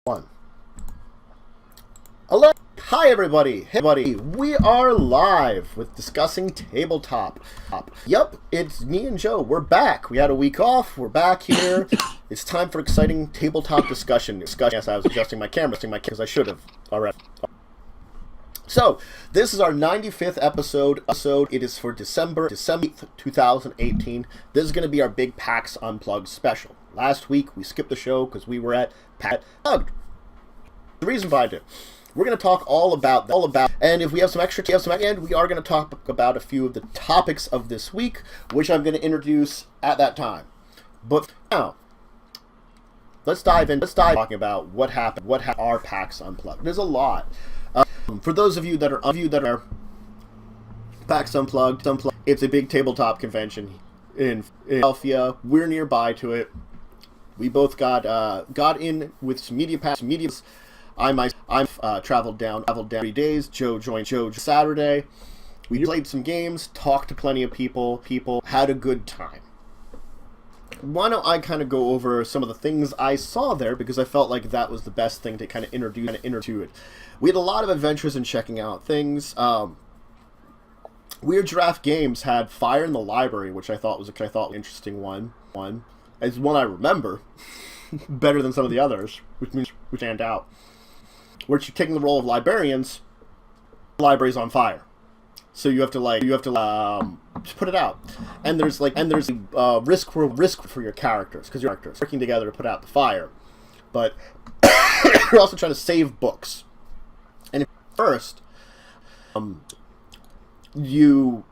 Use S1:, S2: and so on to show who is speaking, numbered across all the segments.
S1: One. Hello. Hi everybody. Hey everybody. We are live with Discussing Tabletop. Yep, it's me and Joe. We're back. We had a week off. We're back here. It's time for exciting tabletop discussion. Yes, I was adjusting my camera because I should have already. So, this is our 95th episode. It is for December 8th, 2018. This is going to be our big PAX Unplugged special. Last week, we skipped the show because we were at PAX Unplugged. The reason behind it, we're going to talk all about, and if we have some extra time at the end, we are going to talk about a few of the topics of this week, which I'm going to introduce at that time. But now, let's dive talking about what happened, our PAX Unplugged. There's a lot. For those of you that are PAX Unplugged, it's a big tabletop convention in Philadelphia. We're nearby to it. We both got in with some media pass. I've traveled down 3 days. Joe joined Saturday. We played some games, talked to plenty of people, had a good time. Why don't I kind of go over some of the things I saw there, because I felt like that was the best thing to kind of introduce to it. We had a lot of adventures in checking out things. Weird Giraffe Games had Fire in the Library, which I thought was an interesting one. It's one I remember better than some of the others, which stand out. Where you're taking the role of librarians, the library's on fire. So you have to put it out, and there's risk for your characters, because you're working together to put out the fire, but you're also trying to save books. And first, you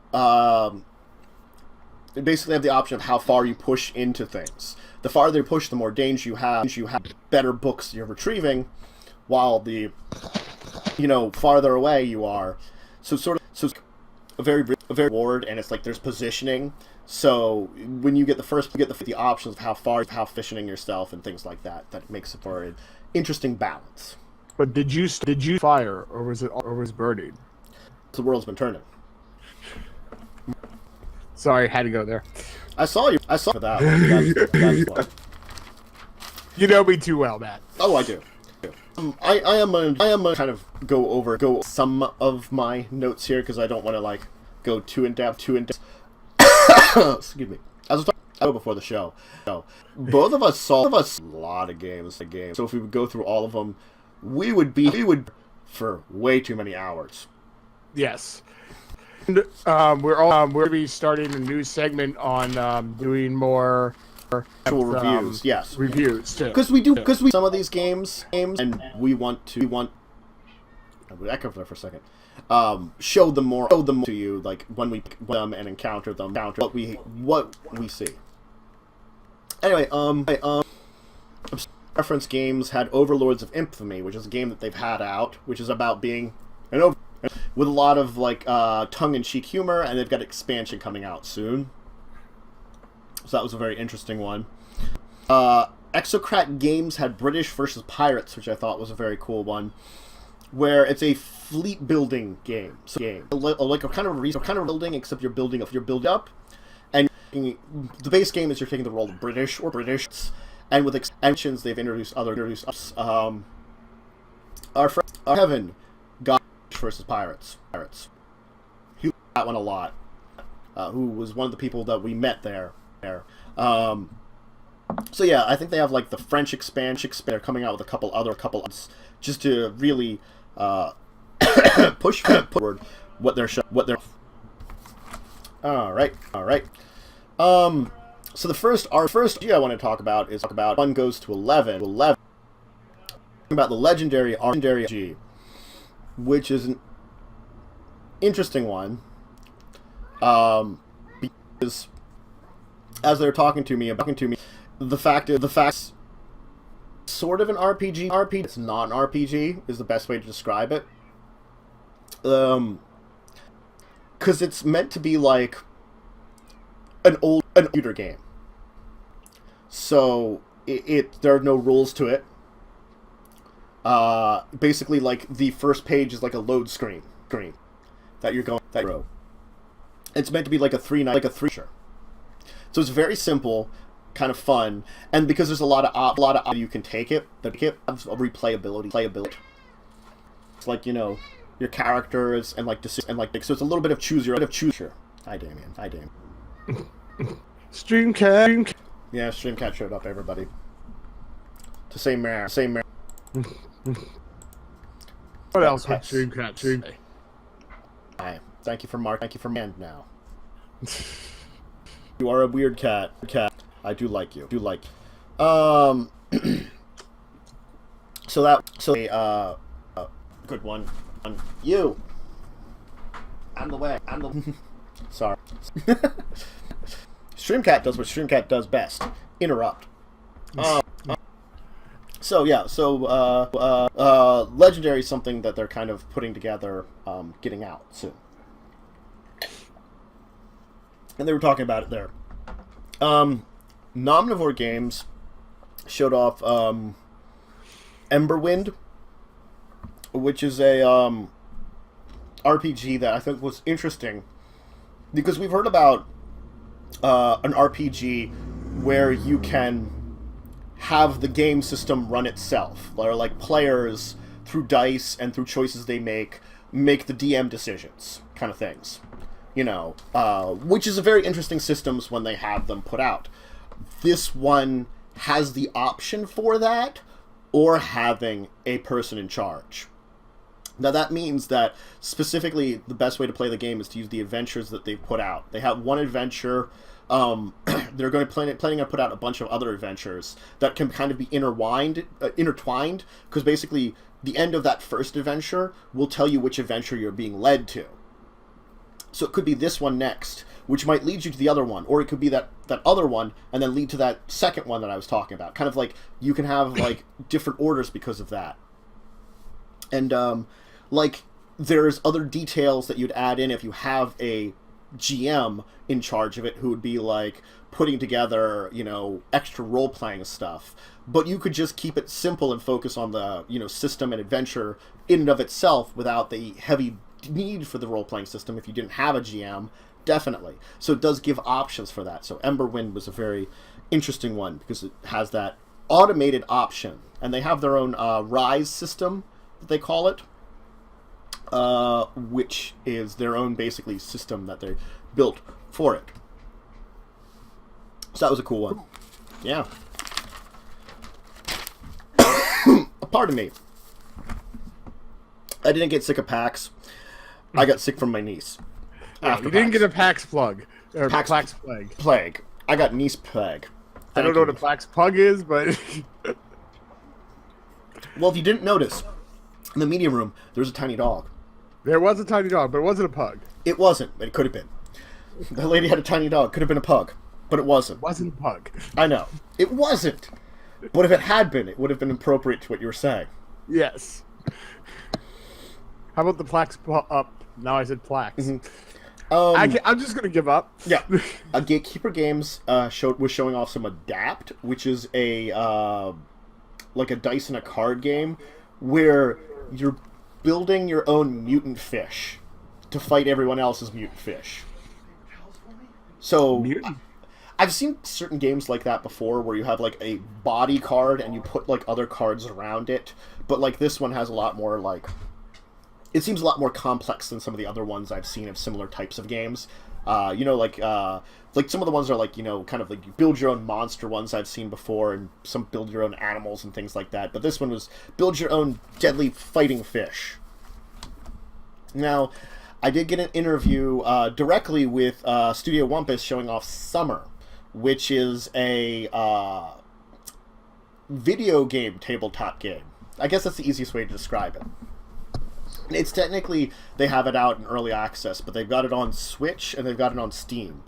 S1: basically have the option of how far you push into things. The farther you push, the more danger you have. Better books you're retrieving, while the farther away you are. So a very reward, and it's like there's positioning. So when you get the options of how efficient yourself and things like that, that makes it for an interesting balance.
S2: But did you fire, or was it burning?
S1: The world's been turning.
S2: Sorry, had to go there.
S1: I saw for that one. That's fun.
S2: You know me too well, Matt.
S1: Oh, I do. I am gonna kind of go some of my notes here, because I don't want to go too in depth. Excuse me. As I was talking before the show, both of us saw a lot of games. So if we would go through all of them, we would for way too many hours.
S2: Yes. And, we're going to be starting a new segment on doing more
S1: actual reviews. Yes,
S2: reviews too.
S1: Because we some of these games, and we want. I would echo there for a second. Show them more to you, like when we pick them and encounter what we see. Anyway, reference games had Overlords of Infamy, which is a game that they've had out, which is about being an over with a lot of tongue-in-cheek humor, and they've got expansion coming out soon. So that was a very interesting one. Exocrat Games had British versus Pirates, which I thought was a very cool one, where it's a fleet building game. Like a kind of building, except you're building up, and the base game is you're taking the role of British, and with expansions they've introduced our friend Kevin got versus Pirates. He liked that one a lot. Who was one of the people that we met there. So yeah, I think they have the French expansion. They're coming out with a couple others just to really push forward what they're. All right. So our first idea I want to talk about is 1 goes to 11. About the legendary RPG, which is an interesting one. Because as they're talking to me, the fact is sort of an RPG. It's not an RPG is the best way to describe it. Because it's meant to be like an computer game. So there are no rules to it. Basically, the first page is like a load screen that you're going through. It's meant to be like a 3-night. So it's very simple. kind of fun, and because there's a lot of you can take it, but it has a replayability. It's like, you know, your characters and like so it's a little bit of choose. Hi Damien.
S2: Streamcat.
S1: Yeah, Streamcat showed up, everybody. To say mare.
S2: What else with Streamcat?
S1: Hi. Thank you for man now. You are a weird cat. I do like you. Good one. You. I'm the way. Sorry. Streamcat does what Streamcat does best. Interrupt. Legendary is something that they're kind of putting together, getting out soon. And they were talking about it there. Nomnivore Games showed off Emberwind, which is a RPG that I think was interesting, because we've heard about an RPG where you can have the game system run itself, or like players through dice and through choices they make the DM decisions, kind of things, you know, which is a very interesting systems when they have them put out. This one has the option for that, or having a person in charge. Now that means that specifically the best way to play the game is to use the adventures that they've put out. They have one adventure. They're going to planning to put out a bunch of other adventures that can kind of be intertwined, because basically the end of that first adventure will tell you which adventure you're being led to. So it could be this one next, which might lead you to the other one, or it could be that other one and then lead to that second one that I was talking about. Kind of like you can have like different orders because of that. And like there's other details that you'd add in if you have a GM in charge of it, who would be like putting together, you know, extra role-playing stuff. But you could just keep it simple and focus on the, you know, system and adventure in and of itself without the heavy need for the role-playing system if you didn't have a GM, definitely. So it does give options for that. So Emberwind was a very interesting one because it has that automated option. And they have their own Rise system, that they call it, which is their own basically system that they built for it. So that was a cool one. Yeah. Pardon me. I didn't get sick of PAX. I got sick from my niece.
S2: You didn't get a PAX plug. Or PAX plague.
S1: Plague. I got niece plague.
S2: I don't know what a PAX plug is, but...
S1: Well, if you didn't notice, in the media room, there's a tiny dog.
S2: There was a tiny dog, but it wasn't a pug.
S1: It wasn't, but it could have been. The lady had a tiny dog. Could have been a pug, but it wasn't.
S2: It wasn't a pug.
S1: I know. It wasn't. But if it had been, it would have been appropriate to what you were saying.
S2: Yes. How about the plaques up? Now I said plaques. Mm-hmm. I'm just going to give up.
S1: Yeah. Gatekeeper Games was showing off some Adapt, which is a like a dice and a card game where you're building your own mutant fish to fight everyone else's mutant fish. So I've seen certain games like that before where you have like a body card and you put like other cards around it, but like this one has a lot more like, it seems a lot more complex than some of the other ones I've seen of similar types of games. You know, like some of the ones are like, you know, kind of like you build your own monster ones I've seen before, and some build your own animals and things like that. But this one was build your own deadly fighting fish. Now, I did get an interview directly with Studio Wumpus showing off Summer, which is a video game tabletop game. I guess that's the easiest way to describe it. It's technically, they have it out in early access, but they've got it on Switch and they've got it on Steam.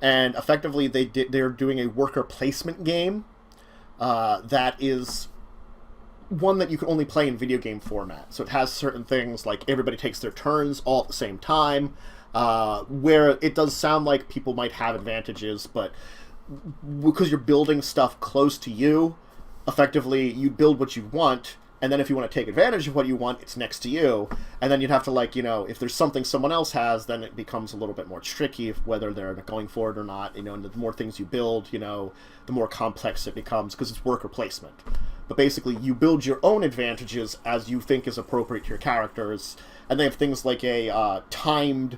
S1: And effectively, they're doing a worker placement game that is one that you can only play in video game format. So it has certain things like everybody takes their turns all at the same time, where it does sound like people might have advantages, but because you're building stuff close to you, effectively you build what you want, And then if you want to take advantage of what you want, it's next to you. And then you'd have to, like, if there's something someone else has, then it becomes a little bit more tricky whether they're going for it or not. And the more things you build, the more complex it becomes because it's worker placement. But basically, you build your own advantages as you think is appropriate to your characters. And they have things like a timed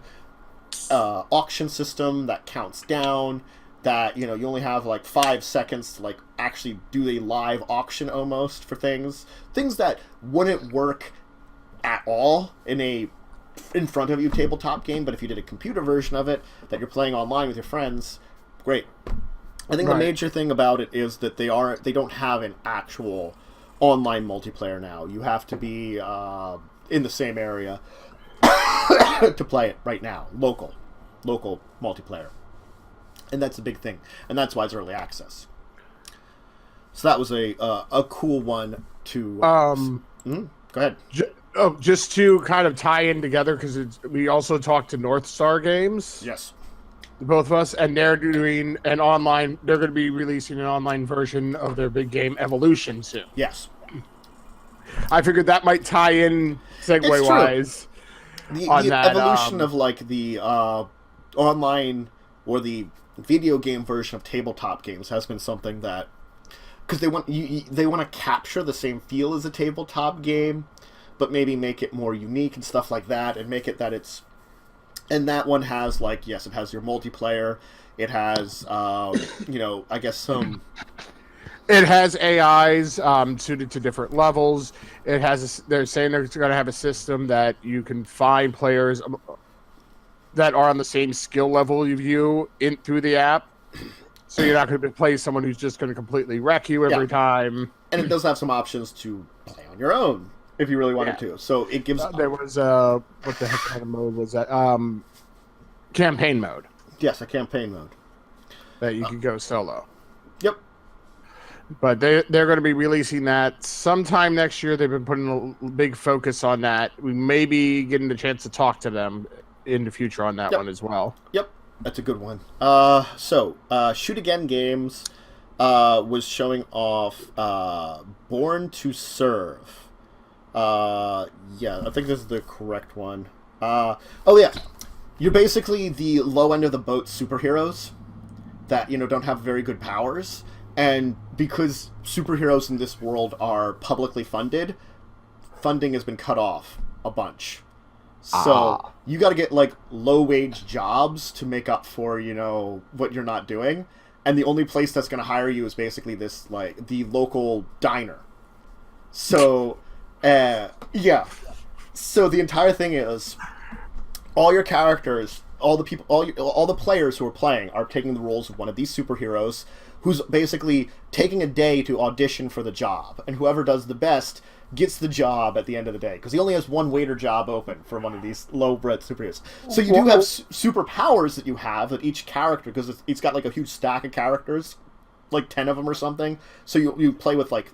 S1: auction system that counts down, that you only have like 5 seconds to like actually do a live auction almost for things that wouldn't work at all in front of you tabletop game, but if you did a computer version of it that you're playing online with your friends, great. I think the major thing about it is that they don't have an actual online multiplayer now. You have to be in the same area to play it right now. Local multiplayer. And that's a big thing. And that's why it's early access. So that was a cool one to... Go ahead.
S2: Just to kind of tie in together, because we also talked to North Star Games.
S1: Yes.
S2: Both of us, and they're doing an online... They're going to be releasing an online version of their big game Evolution soon.
S1: Yes.
S2: I figured that might tie in segue-wise.
S1: The evolution of like the online or the video game version of tabletop games has been something that, because they want to capture the same feel as a tabletop game, but maybe make it more unique and stuff like that, and make it that it's, and that one has like, yes, it has your multiplayer, it has I guess some. It
S2: has AIs suited to different levels. It has. They're saying they're going to have a system that you can find players that are on the same skill level of you through the app. So you're not going to play someone who's just going to completely wreck you every time.
S1: And it does have some options to play on your own if you really wanted to. So it gives.
S2: There was what the heck kind of mode was that? Campaign mode.
S1: Yes, a campaign mode
S2: that you can go solo.
S1: Yep.
S2: But they're going to be releasing that sometime next year. They've been putting a big focus on that. We may be getting the chance to talk to them in the future on that one as well.
S1: Yep, that's a good one. Shoot Again Games was showing off Born to Serve. I think this is the correct one. You're basically the low end of the boat superheroes that don't have very good powers. And because superheroes in this world are publicly funded, funding has been cut off a bunch. So you got to get like low-wage jobs to make up for, what you're not doing. And the only place that's going to hire you is basically this, like, the local diner. So, So the entire thing is all your characters, all the players who are playing are taking the roles of one of these superheroes who's basically taking a day to audition for the job, and whoever does the best gets the job at the end of the day, because he only has one waiter job open for one of these low-bred superheroes. So you do have superpowers that you have at each character, because it's got like a huge stack of characters, like 10 of them or something. So you play with like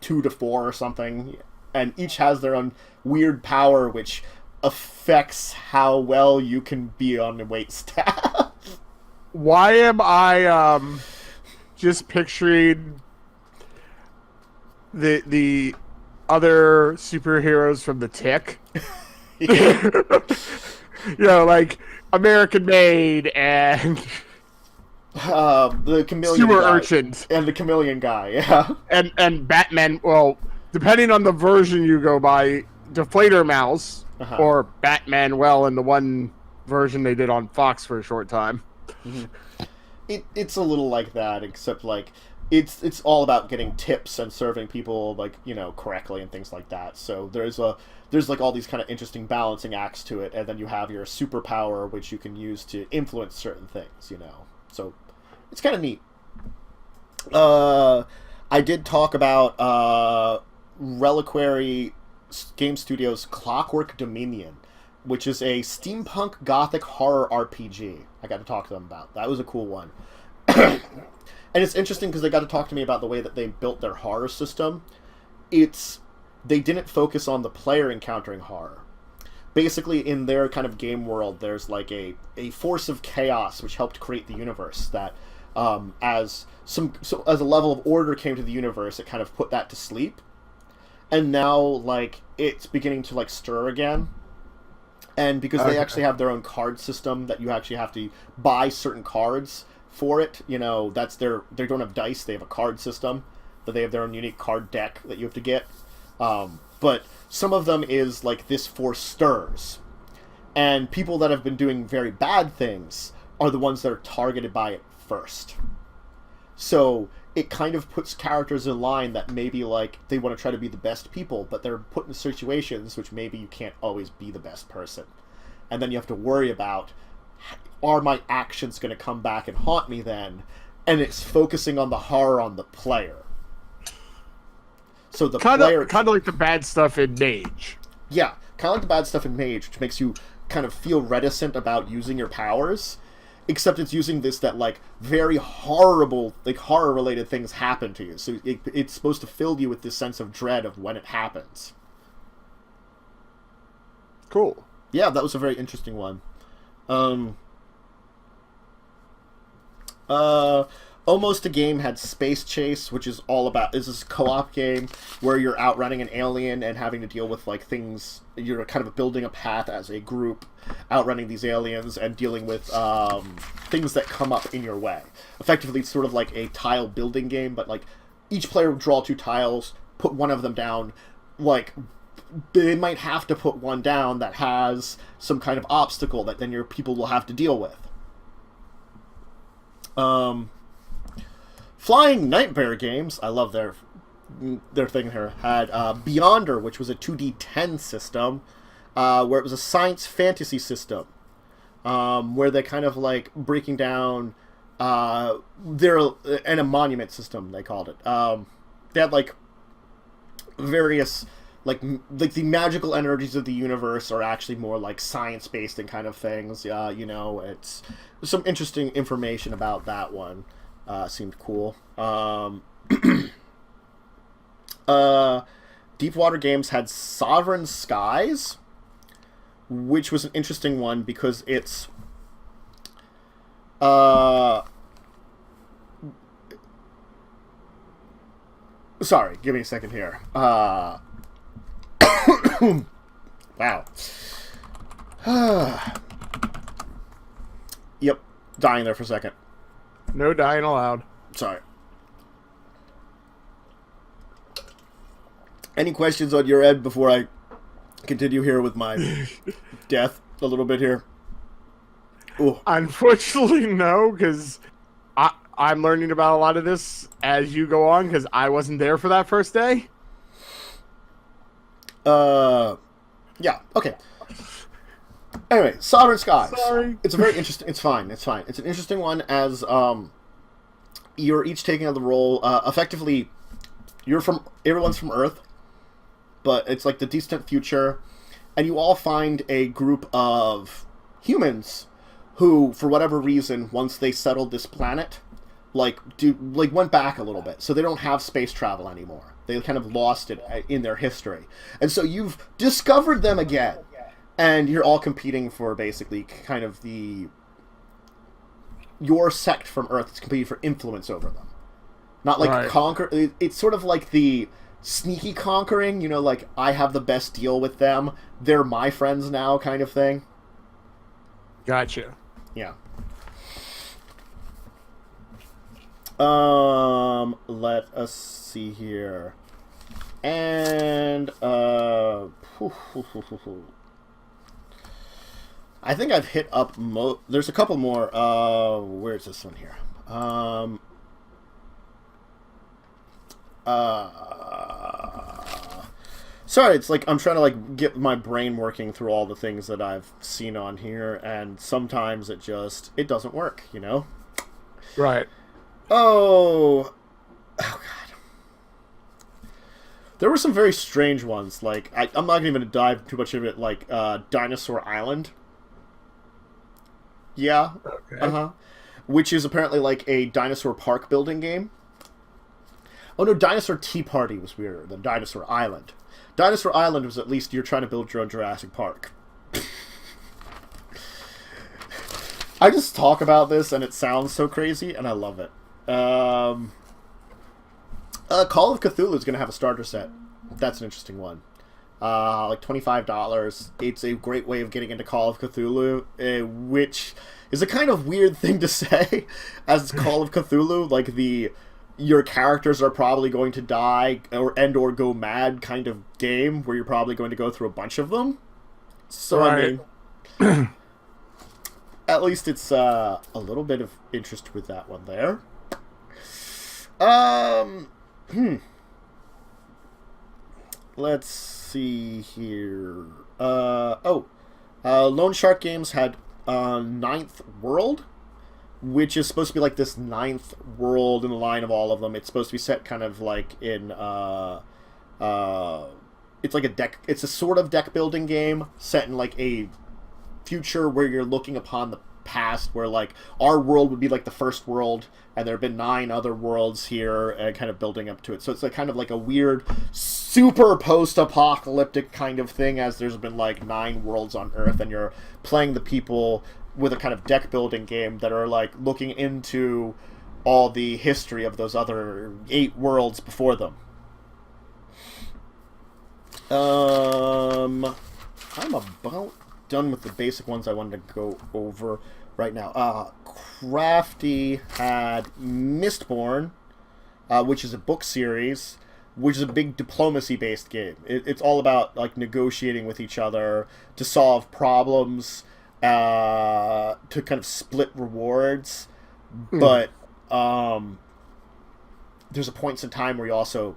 S1: 2 to 4 or something, and each has their own weird power, which affects how well you can be on the wait staff.
S2: Why am I just picturing the other superheroes from the Tick? Like American Made and
S1: the chameleon
S2: sewer
S1: guy.
S2: urchins
S1: And the chameleon guy,
S2: and Batman. Well, depending on the version you go by, Deflator Mouse or Batman. Well, in the one version they did on Fox for a short time.
S1: Mm-hmm. It's a little like that, except like it's all about getting tips and serving people like correctly and things like that. So there's like all these kind of interesting balancing acts to it, and then you have your superpower which you can use to influence certain things. So it's kind of neat. I did talk about Reliquary Game Studios' Clockwork Dominion, which is a steampunk gothic horror RPG. I got to talk to them about. That was a cool one. And it's interesting because they got to talk to me about the way that they built their horror system. They didn't focus on the player encountering horror. Basically, in their kind of game world, there's like a force of chaos which helped create the universe that as a level of order came to the universe, it kind of put that to sleep. and now like it's beginning to like stir again. And because they actually have their own card system that you actually have to buy certain cards for it, you know, they don't have dice, they have a card system, that they have their own unique card deck that you have to get. But some of them is like this for stirs. And people that have been doing very bad things are the ones that are targeted by it first. So it kind of puts characters in line that maybe like they want to try to be the best people, but they're put in situations which maybe you can't always be the best person. And then you have to worry about, are my actions going to come back and haunt me then? And it's focusing on the horror on the player. So the player...
S2: Kind of like the bad stuff in Mage.
S1: Yeah, kind of like the bad stuff in Mage, which makes you kind of feel reticent about using your powers. Except it's using this that, like, very horrible, like, horror-related things happen to you. So it's supposed to fill you with this sense of dread of when it happens.
S2: Cool.
S1: Yeah, that was a very interesting one. Almost a Game had Space Chase, which is all about... This is a co-op game where you're outrunning an alien and having to deal with, like, things... You're kind of building a path as a group, outrunning these aliens and dealing with things that come up in your way. Effectively, it's sort of like a tile building game, but, like, each player will draw 2 tiles, put one of them down, like... They might have to put one down that has some kind of obstacle that then your people will have to deal with. Flying Nightmare Games, I love their thing here, had Beyonder, which was a 2D10 system, where it was a science fantasy system, where they kind of like breaking down and a monument system, they called it. They had like various like the magical energies of the universe are actually more like science-based and kind of things. You know, it's some interesting information about that one. Seemed cool. Deepwater Games had Sovereign Skies, which was an interesting one because it's sorry, give me a second here. Wow. Yep, dying there for a second.
S2: No dying allowed.
S1: Sorry. Any questions on your end before I continue here with my death a little bit here? Ooh.
S2: Unfortunately, no, because I'm learning about a lot of this as you go on, because I wasn't there for that first day.
S1: Yeah, okay. Anyway, Sovereign Skies.
S2: Sorry.
S1: It's a very interesting... It's fine. It's an interesting one as you're each taking on the role. Effectively, everyone's from Earth, but it's like the distant future, and you all find a group of humans who, for whatever reason, once they settled this planet, went back a little bit, so they don't have space travel anymore. They kind of lost it in their history, and so you've discovered them again. And you're all competing for basically kind of your sect from Earth is competing for influence over them. Not like
S2: right.
S1: Conquer. It's sort of like the sneaky conquering, you know, like I have the best deal with them. They're my friends now kind of thing.
S2: Gotcha.
S1: Yeah. Let us see here. And, I think I've hit up there's a couple more. Where's this one here? Sorry, it's like I'm trying to like get my brain working through all the things that I've seen on here, and sometimes it doesn't work, you know?
S2: Right.
S1: Oh God. There were some very strange ones. Like I'm not even going to dive too much of it. Like Dinosaur Island. Yeah.
S2: Okay.
S1: Which is apparently like a dinosaur park building game. Oh no, Dinosaur Tea Party was weirder than Dinosaur Island. Dinosaur Island was at least you're trying to build your own Jurassic Park. I just talk about this and it sounds so crazy and I love it. Call of Cthulhu is going to have a starter set. That's an interesting one. Like $25. It's a great way of getting into Call of Cthulhu, which is a kind of weird thing to say as Call of Cthulhu. Like your characters are probably going to die or go mad kind of game where you're probably going to go through a bunch of them. So right. I mean, at least it's a little bit of interest with that one there. Let's see here. Lone Shark Games had Ninth World, which is supposed to be like this ninth world in the line of all of them. It's supposed to be set kind of like in it's like it's a sort of deck building game set in like a future where you're looking upon the past, where like our world would be like the first world, and there have been 9 other worlds here, and kind of building up to it. So it's like kind of like a weird, super post-apocalyptic kind of thing, as there's been like 9 worlds on Earth, and you're playing the people with a kind of deck building game that are like looking into all the history of those other 8 worlds before them. I'm about done with the basic ones I wanted to go over right now. Crafty had Mistborn, which is a book series, which is a big diplomacy-based game. It's all about like negotiating with each other to solve problems, to kind of split rewards, but there's a point in time where you also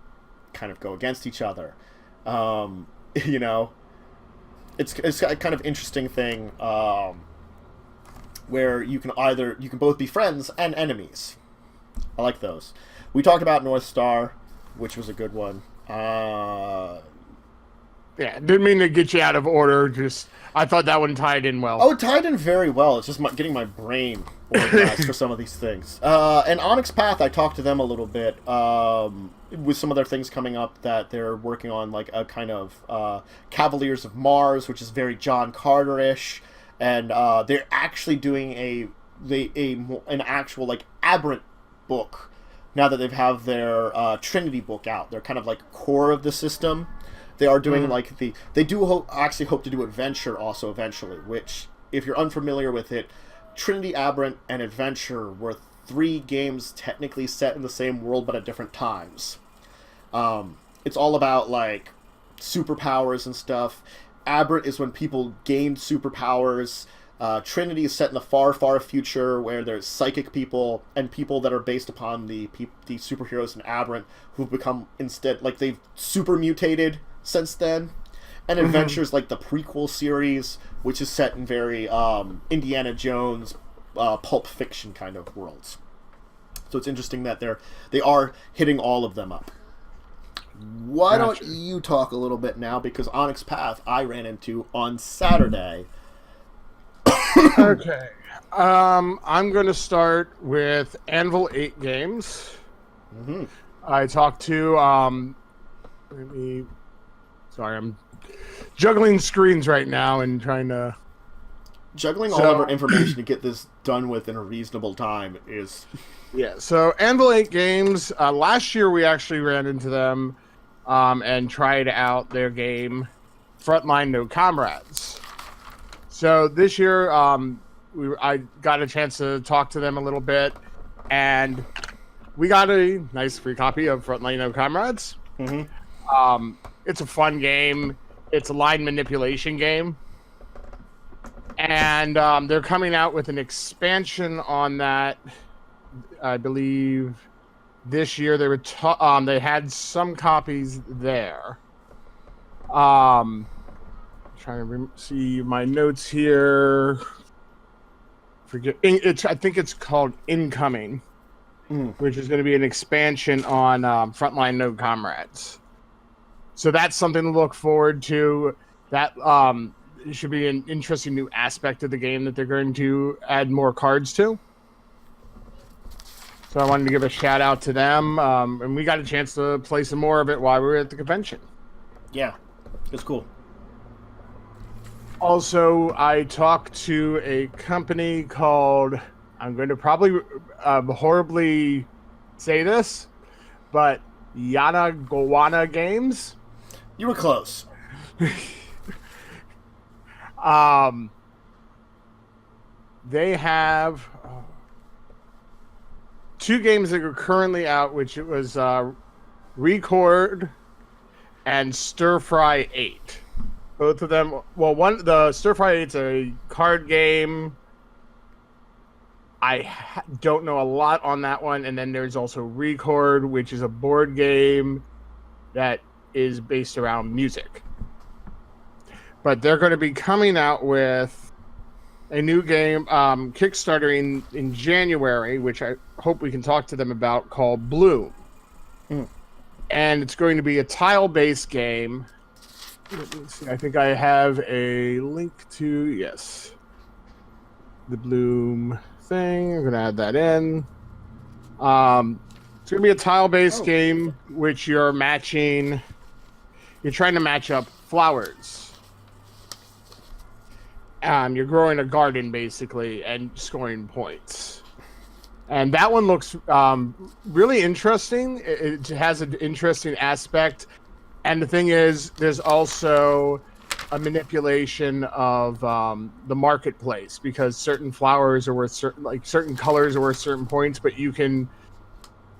S1: kind of go against each other. You know, it's a kind of interesting thing where you can both be friends and enemies. I like those. We talked about North Star, which was a good one.
S2: Yeah, didn't mean to get you out of order. Just I thought that one tied in well.
S1: Oh, it tied in very well. It's just getting my brain organized for some of these things. And Onyx Path, I talked to them a little bit with some of their things coming up that they're working on, like a kind of Cavaliers of Mars, which is very John Carter-ish, and they're actually doing an actual like Aberrant book now that they have their Trinity book out. They're kind of like core of the system. They are doing like they do actually hope to do Adventure also eventually, which, if you're unfamiliar with it, Trinity, Aberrant, and Adventure were 3 games technically set in the same world but at different times. It's all about like superpowers and stuff. Aberrant is when people gained superpowers. Trinity is set in the far, far future where there's psychic people and people that are based upon the superheroes in Aberrant who've become instead, like, they've super mutated since then. And Adventure's like the prequel series, which is set in very Indiana Jones, Pulp Fiction kind of worlds. So it's interesting that they are hitting all of them up. Why don't you talk a little bit now? Because Onyx Path I ran into on Saturday.
S2: Okay. I'm going to start with Anvil 8 Games. I talked to... Sorry, I'm juggling screens right now and trying to...
S1: Juggling all of our information to get this done with in a reasonable time is...
S2: Yeah, so Anvil 8 Games, last year we actually ran into them and tried out their game, Frontline No Comrades. So this year, I got a chance to talk to them a little bit, and we got a nice free copy of Frontline No Comrades. It's a fun game. It's a line manipulation game. And they're coming out with an expansion on that, I believe, this year. They were they had some copies there. Trying to see my notes here. I think it's called Incoming, which is going to be an expansion on Frontline No Comrades. So that's something to look forward to. That should be an interesting new aspect of the game that they're going to add more cards to. So I wanted to give a shout out to them, and we got a chance to play some more of it while we were at the convention.
S1: Yeah, it's cool.
S2: Also, I talked to a company called, I'm going to probably horribly say this, but Yana Gowana Games.
S1: You were close.
S2: They have two games that are currently out, which it was Record and Stir Fry 8. Both of them. Well, the Stir Fry 8's a card game. I don't know a lot on that one. And then there's also Record, which is a board game that is based around music. But they're going to be coming out with a new game, Kickstarter in January, which I hope we can talk to them about, called Bloom. And it's going to be a tile-based game. Let me see. I think I have a link to, yes, the Bloom thing. I'm going to add that in. It's going to be a tile-based game, which you're trying to match up flowers. You're growing a garden, basically, and scoring points. And that one looks really interesting. It has an interesting aspect. And the thing is, there's also a manipulation of the marketplace, because certain flowers are worth certain colors are worth certain points, but you can,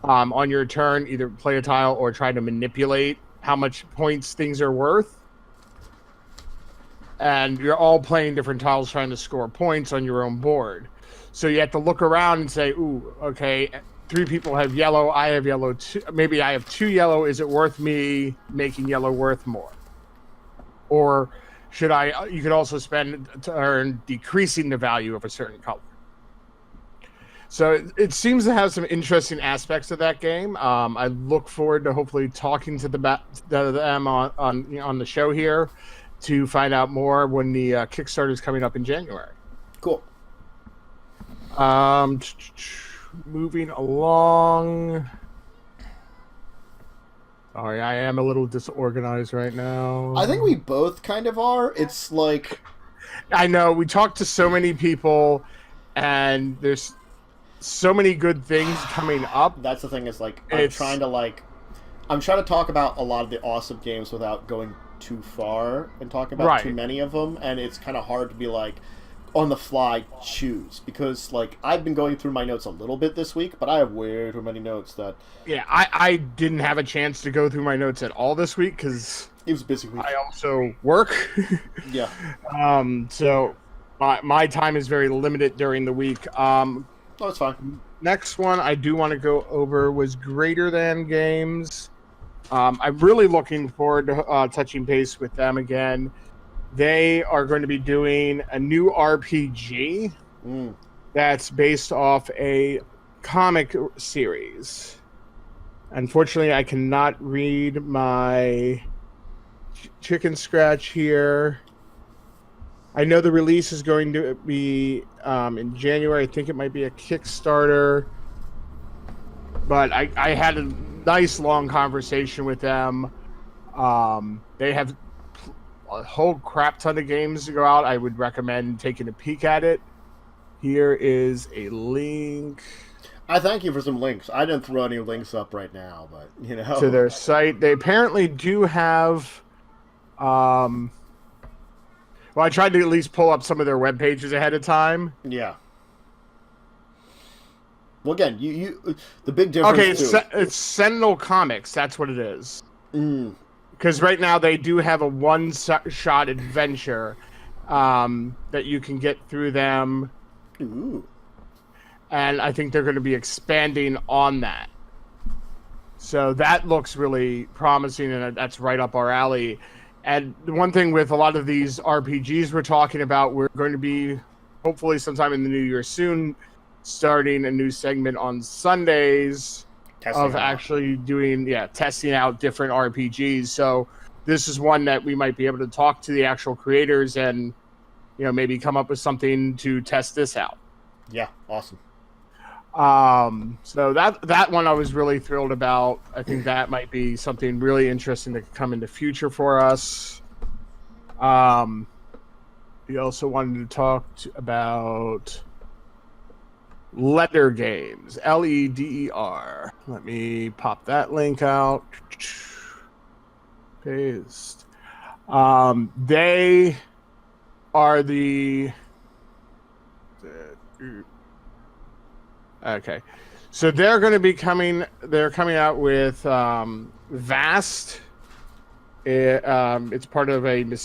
S2: on your turn, either play a tile or try to manipulate how much points things are worth. And you're all playing different tiles trying to score points on your own board. So you have to look around and say, ooh, okay, 3 people have yellow, I have yellow, maybe I have 2 yellow, is it worth me making yellow worth more? Or you could also spend a turn decreasing the value of a certain color. So it seems to have some interesting aspects of that game. I look forward to hopefully talking to them on the show here, to find out more when the Kickstarter is coming up in January.
S1: Cool.
S2: Moving along. Sorry, I am a little disorganized right now.
S1: I think we both kind of are. It's like...
S2: I know, we talked to so many people, and there's so many good things coming up.
S1: That's the thing, is like, I'm trying to talk about a lot of the awesome games without going too far and talk about too many of them, and it's kind of hard to be like on the fly choose, because like I've been going through my notes a little bit this week, but I have way too many notes that
S2: I didn't have a chance to go through my notes at all this week because
S1: it was a busy week.
S2: I also work. So my time is very limited during the week.
S1: It's fine.
S2: Next one I do want to go over was Greater Than Games. I'm really looking forward to touching base with them again. They are going to be doing a new RPG that's based off a comic series. Unfortunately, I cannot read my chicken scratch here. I know the release is going to be in January. I think it might be a Kickstarter. But I had a nice long conversation with them. They have a whole crap ton of games to go out. I would recommend taking a peek at it. Here is a link.
S1: I thank you for some links. I didn't throw any links up right now, but
S2: to their site. They apparently do have well, I tried to at least pull up some of their web pages ahead of time.
S1: Yeah. Well, again, you the big difference.
S2: Okay, it's Sentinel Comics. That's what it is. Because right now they do have a one-shot adventure that you can get through them.
S1: Ooh.
S2: And I think they're going to be expanding on that. So that looks really promising, and that's right up our alley. And the one thing with a lot of these RPGs we're talking about, we're going to be, hopefully sometime in the new year soon, starting a new segment on Sundays actually doing, testing out different RPGs. So this is one that we might be able to talk to the actual creators and, maybe come up with something to test this out.
S1: Yeah, awesome.
S2: So that one I was really thrilled about. I think that might be something really interesting that could come in the future for us. We also wanted to talk about Leder Games, Leder. Let me pop that link out. paste. They are the... Okay. So they're going to be coming out with Vast. It's part of a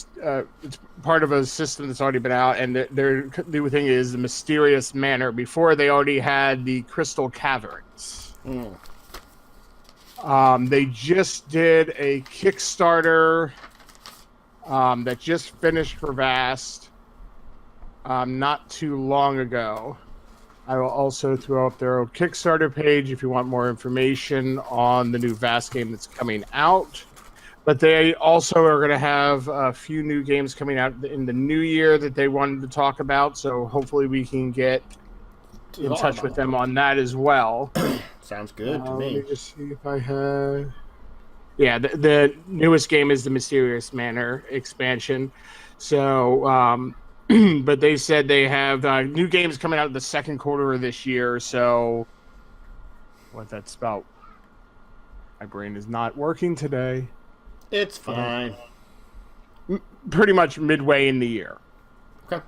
S2: system that's already been out, and the new thing is the Mysterious Manor. Before, they already had the Crystal Caverns. They just did a Kickstarter that just finished for Vast not too long ago. I will also throw up their Kickstarter page if you want more information on the new Vast game that's coming out. But they also are going to have a few new games coming out in the new year that they wanted to talk about. So hopefully we can get in touch with them on that as well.
S1: Sounds good to me.
S2: Let me just see if I have... Yeah, the newest game is the Mysterious Manor expansion. So, but they said they have new games coming out in the second quarter of this year. So, what that's about? My brain is not working today.
S1: It's fine.
S2: Pretty much midway in the year.
S1: Okay,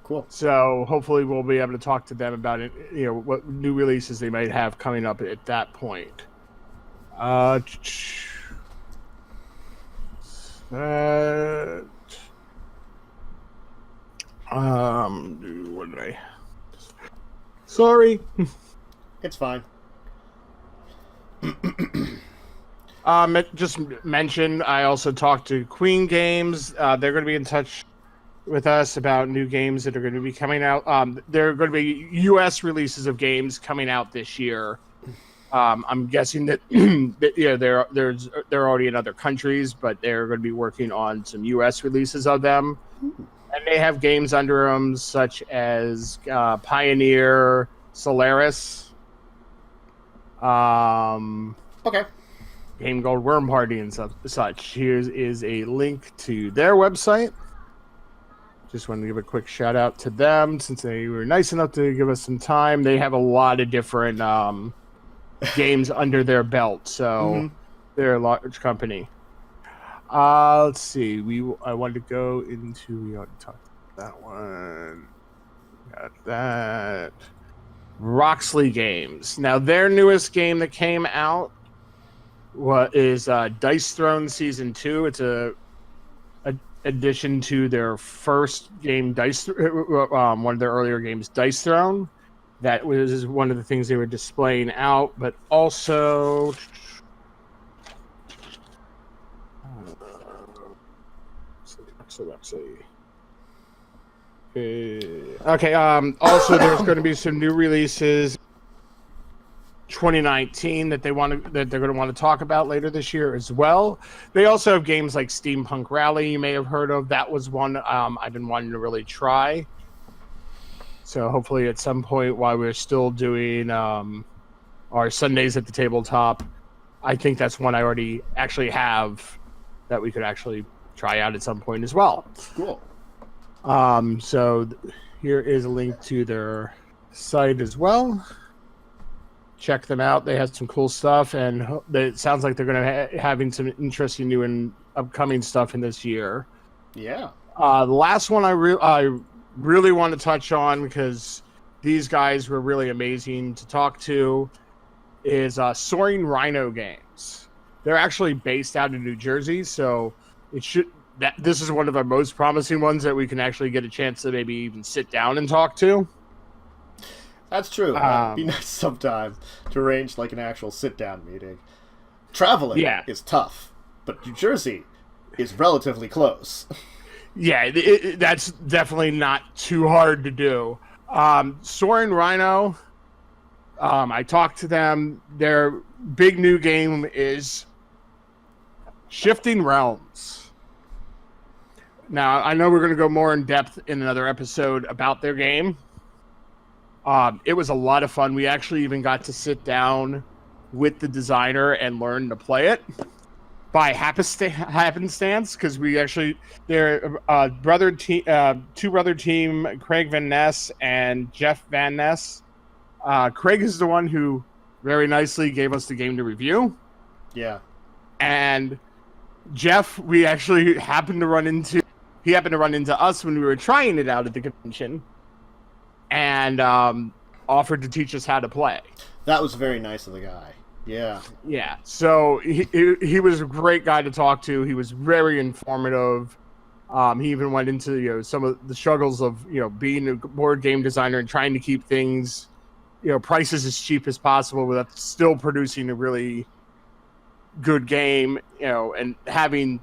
S1: cool.
S2: So hopefully we'll be able to talk to them about it. You know, what new releases they might have coming up at that point. What did I? Sorry.
S1: It's fine.
S2: Just mention, I also talked to Queen Games. They're going to be in touch with us about new games that are going to be coming out. There are going to be U.S. releases of games coming out this year. I'm guessing that they're already in other countries, but they're going to be working on some U.S. releases of them. And they have games under them such as Pioneer, Solaris.
S1: Okay.
S2: Game called Wyrm Party and such. Here is a link to their website. Just wanted to give a quick shout out to them since they were nice enough to give us some time. They have a lot of different games under their belt, so they're a large company. Let's see. I wanted to go into. We already talked about that one. Got that. Roxley Games. Now their newest game that came out is Dice Throne Season 2. It's a addition to their first game, one of their earlier games, Dice Throne. That was one of the things they were displaying out, but also let's see. Okay. Also, there's going to be some new releases 2019 that they're going to want to talk about later this year as well. They also have games like Steampunk Rally you may have heard of. That was one I've been wanting to really try. So hopefully at some point while we're still doing our Sundays at the tabletop, I think that's one I already actually have that we could actually try out at some point as well.
S1: Cool.
S2: So here is a link to their site as well. Check them out. They have some cool stuff, and it sounds like they're going to having some interesting new and upcoming stuff in this year.
S1: Yeah.
S2: The last one I really want to touch on, because these guys were really amazing to talk to, is Soaring Rhino Games. They're actually based out in New Jersey, so this is one of our most promising ones that we can actually get a chance to maybe even sit down and talk to.
S1: That's true. It'd be nice sometime to arrange like an actual sit-down meeting. Traveling is tough, but New Jersey is relatively close.
S2: Yeah, that's definitely not too hard to do. Soaring Rhino, I talked to them. Their big new game is Shifting Realms. Now, I know we're going to go more in depth in another episode about their game. It was a lot of fun. We actually even got to sit down with the designer and learn to play it by happenstance, because we actually, their two brother team, Craig Van Ness and Jeff Van Ness. Craig is the one who very nicely gave us the game to review.
S1: Yeah.
S2: And Jeff, we actually happened to run into. He happened to run into us when we were trying it out at the convention, and offered to teach us how to play.
S1: That was very nice of the guy. Yeah.
S2: Yeah. So he was a great guy to talk to. He was very informative. He even went into some of the struggles of being a board game designer and trying to keep things prices as cheap as possible without still producing a really good game. And having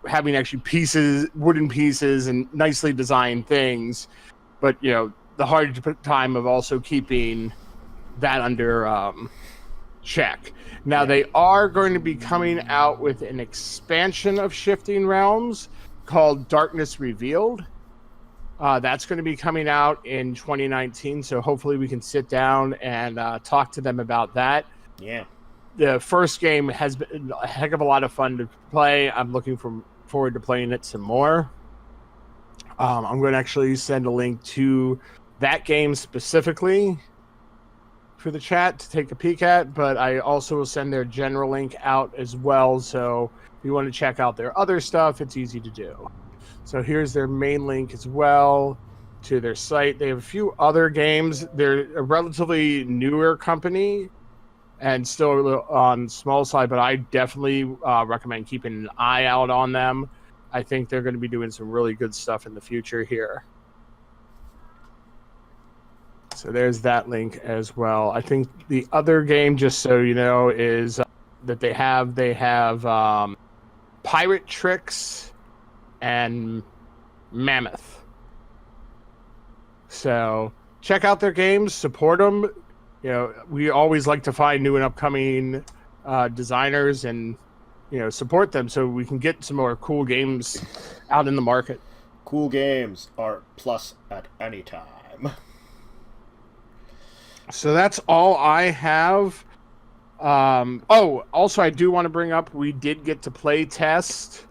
S2: having actually wooden pieces and nicely designed things, but the hard time of also keeping that under check. Now, they are going to be coming out with an expansion of Shifting Realms called Darkness Revealed. That's going to be coming out in 2019, so hopefully we can sit down and talk to them about that.
S1: Yeah.
S2: The first game has been a heck of a lot of fun to play. I'm looking forward to playing it some more. I'm going to actually send a link to that game specifically for the chat to take a peek at, but I also will send their general link out as well, so if you want to check out their other stuff, it's easy to do. So here's their main link as well to their site. They have a few other games. They're a relatively newer company and still on small side, but I definitely recommend keeping an eye out on them. I think they're going to be doing some really good stuff in the future here. So there's that link as well. I think the other game, just so you know, is that they have Pirate Tricks and Mammoth. So check out their games, support them. We always like to find new and upcoming designers and support them so we can get some more cool games out in the market.
S1: Cool games are plus at any time.
S2: So that's all I have. Also, I do want to bring up, we did get to play test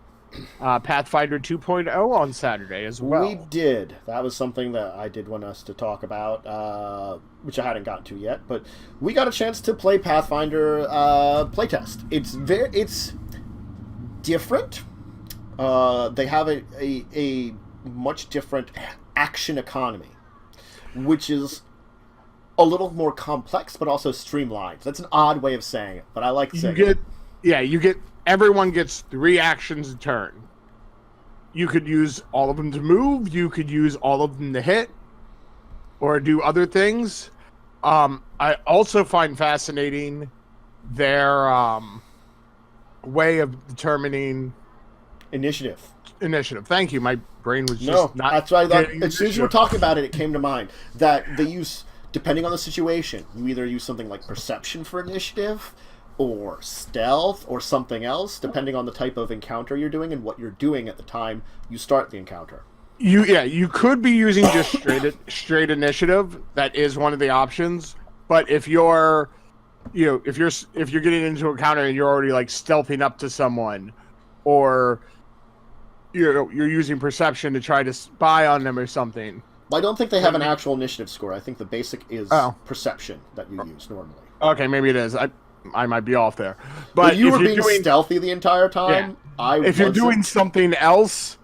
S2: Pathfinder 2.0 on Saturday as well.
S1: We did. That was something that I did want us to talk about, which I hadn't gotten to yet. But we got a chance to play Pathfinder playtest. It's different. They have a much different action economy, which is a little more complex, but also streamlined. That's an odd way of saying it, but I like saying it.
S2: Everyone gets 3 actions a turn. You could use all of them to move, you could use all of them to hit, or do other things. I also find fascinating their way of determining
S1: initiative.
S2: Thank you. My brain was just not.
S1: That's why. As soon as you were talking about it, it came to mind that they use, depending on the situation, you either use something like perception for initiative, or stealth, or something else, depending on the type of encounter you're doing and what you're doing at the time you start the encounter.
S2: You could be using just straight initiative. That is one of the options. But if you're getting into a counter and you're already like stealthing up to someone, or you're using perception to try to spy on them or something.
S1: I don't think they have an actual initiative score. I think the basic is perception that you use normally.
S2: Okay, maybe it is. I might be off there. But
S1: if you were being stealthy the entire time,
S2: if you're doing something else,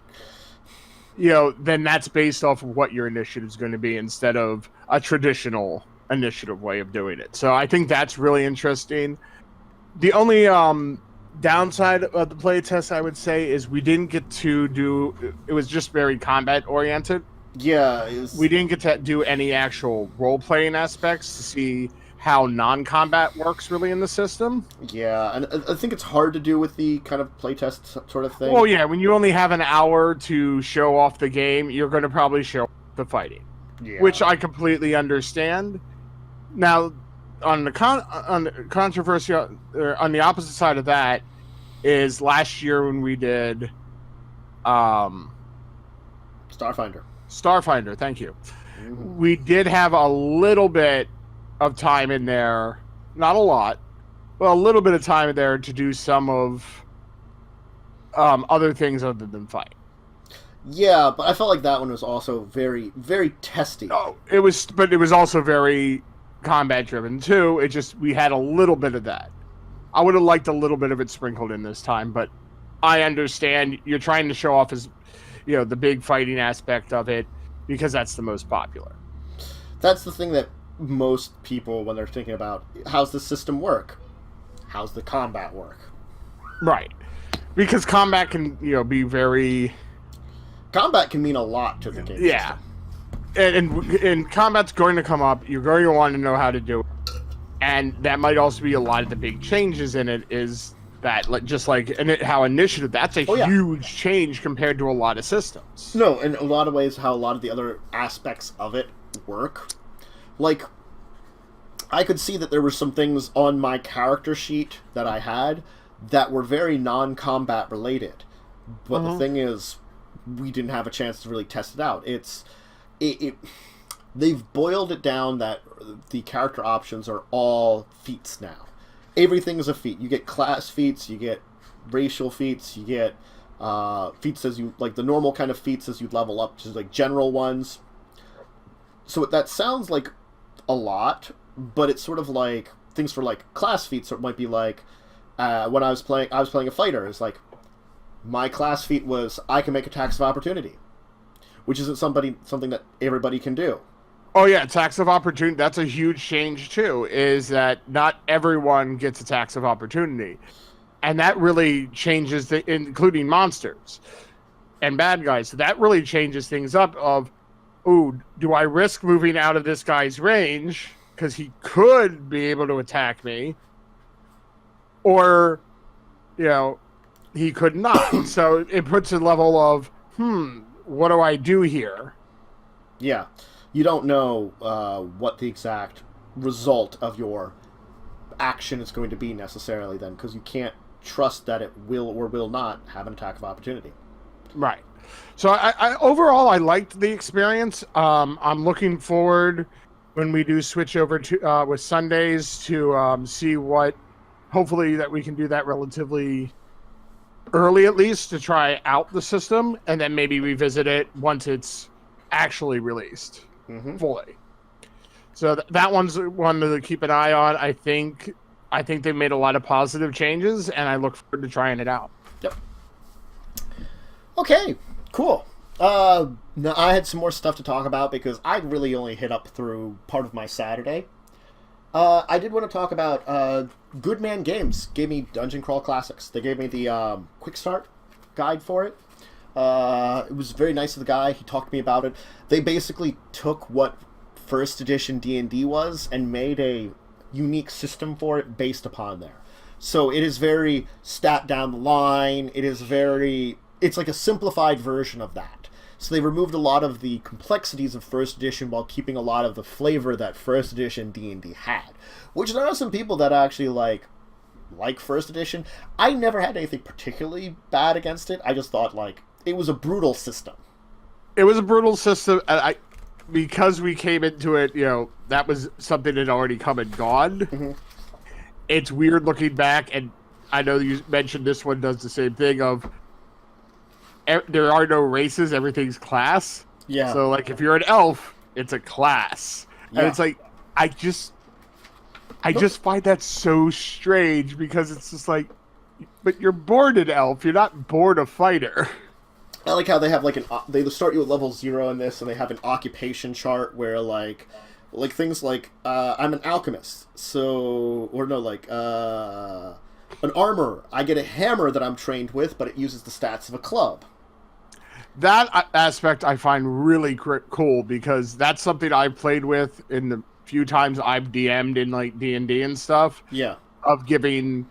S2: then that's based off of what your initiative is going to be instead of a traditional initiative way of doing it. So I think that's really interesting. The only downside of the playtest, I would say, is we didn't get to do. It was just very combat oriented.
S1: Yeah,
S2: we didn't get to do any actual role playing aspects to see how non-combat works really in the system.
S1: Yeah, and I think it's hard to do with the kind of playtest sort of thing.
S2: Well, yeah, when you only have an hour to show off the game, you're going to probably show the fighting, which I completely understand. Now, on the controversy, on the opposite side of that, is last year when we did Starfinder, thank you. Mm-hmm. We did have a little bit of time in there, not a lot, but a little bit of time in there to do some of other things other than fight.
S1: Yeah, but I felt like that one was also very, very testy.
S2: Oh, it was also very combat driven too. We had a little bit of that. I would have liked a little bit of it sprinkled in this time, but I understand you're trying to show off as, the big fighting aspect of it because that's the most popular.
S1: That's the thing that most people, when they're thinking about how's the system work, how's the combat work,
S2: right? Because combat can, be very.
S1: Combat can mean a lot to the game.
S2: Yeah, and combat's going to come up. You're going to want to know how to do it. And that might also be a lot of the big changes in it is that, how initiative, that's a huge change compared to a lot of systems.
S1: No, in a lot of ways, how a lot of the other aspects of it work. Like, I could see that there were some things on my character sheet that I had that were very non-combat related. But the thing is, we didn't have a chance to really test it out. They've boiled it down that the character options are all feats now. Everything is a feat. You get class feats, you get racial feats, you get feats as you, like the normal kind of feats as you level up to like general ones. So that sounds like a lot, but it's sort of like things for like class feats. So it might be like when I was playing a fighter. It's like my class feat was I can make attacks of opportunity, which isn't something that everybody can do.
S2: Oh yeah, attacks of opportunity, that's a huge change too, is that not everyone gets attacks of opportunity. And that really changes, including monsters and bad guys. So that really changes things up of, do I risk moving out of this guy's range, because he could be able to attack me, or, he could not. So it puts a level of, what do I do here?
S1: Yeah. You don't know what the exact result of your action is going to be necessarily then, because you can't trust that it will or will not have an attack of opportunity.
S2: Right. So I overall, I liked the experience. I'm looking forward when we do switch over to with Sundays to see what, hopefully that we can do that relatively early at least to try out the system, and then maybe revisit it once it's actually released. Fully. So that one's one to keep an eye on. I think they made a lot of positive changes, and I look forward to trying it out.
S1: Yep. Okay, cool. Now I had some more stuff to talk about because I really only hit up through part of my Saturday. I did want to talk about Good Man Games gave me Dungeon Crawl Classics. They gave me the quick start guide for it. It was very nice of the guy. He talked to me about it. They basically took what first edition D&D was and made a unique system for it based upon there. So it is very stat down the line. It's like a simplified version of that. So they removed a lot of the complexities of first edition while keeping a lot of the flavor that first edition D&D had. Which there are some people that actually like first edition. I never had anything particularly bad against it. I just thought it was a brutal system.
S2: It was a brutal system, and because we came into it, that was something that had already come and gone. It's weird looking back, and I know you mentioned this one does the same thing of there are no races, everything's class.
S1: Yeah.
S2: So, if you're an elf, it's a class.
S1: Yeah.
S2: And it's I just find that so strange because it's just but you're born an elf, you're not born a fighter.
S1: I like how they have they start you at level 0 in this, and they have an occupation chart where things like I'm an alchemist, an armorer. I get a hammer that I'm trained with, but it uses the stats of a club.
S2: That aspect I find really cool because that's something I've played with in the few times I've DM'd in D&D and stuff.
S1: Yeah,
S2: of giving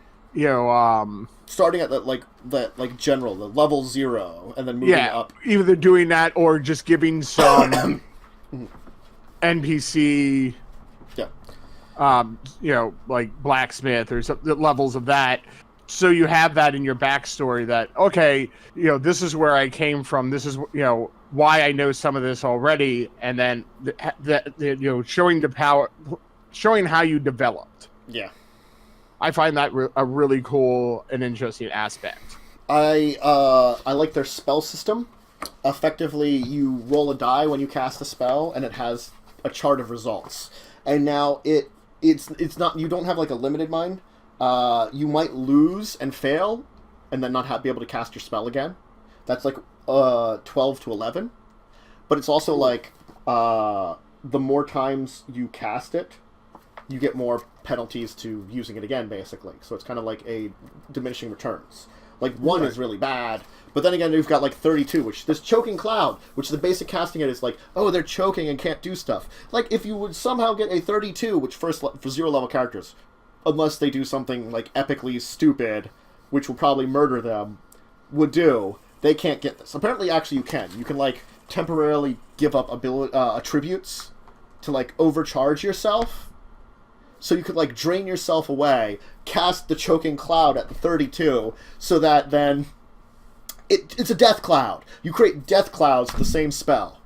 S1: starting at the general, the level 0, and then moving up.
S2: Either doing that or just giving some NPC, blacksmith or some levels of that. So you have that in your backstory that, okay, this is where I came from. This is, why I know some of this already. And then, showing the power, showing how you developed.
S1: Yeah.
S2: I find that a really cool and interesting aspect.
S1: I like their spell system. Effectively, you roll a die when you cast a spell, and it has a chart of results. And now it's not, you don't have a limited mind. you might lose and fail, and then not be able to cast your spell again. That's like 12 to 11. But it's also like the more times you cast it, you get more penalties to using it again, basically. So it's kind of like a diminishing returns. Like 1 is really bad, but then again, you've got like 32, which this choking cloud, which the basic casting it is like, oh, they're choking and can't do stuff. Like if you would somehow get a 32, which for 0 level characters, unless they do something like epically stupid, which will probably murder them, would do, they can't get this. Apparently, actually, you can. You can like temporarily give up attributes to like overcharge yourself. So you could like drain yourself away, cast the choking cloud at the 32, so that then it's a death cloud. You create death clouds with the same spell.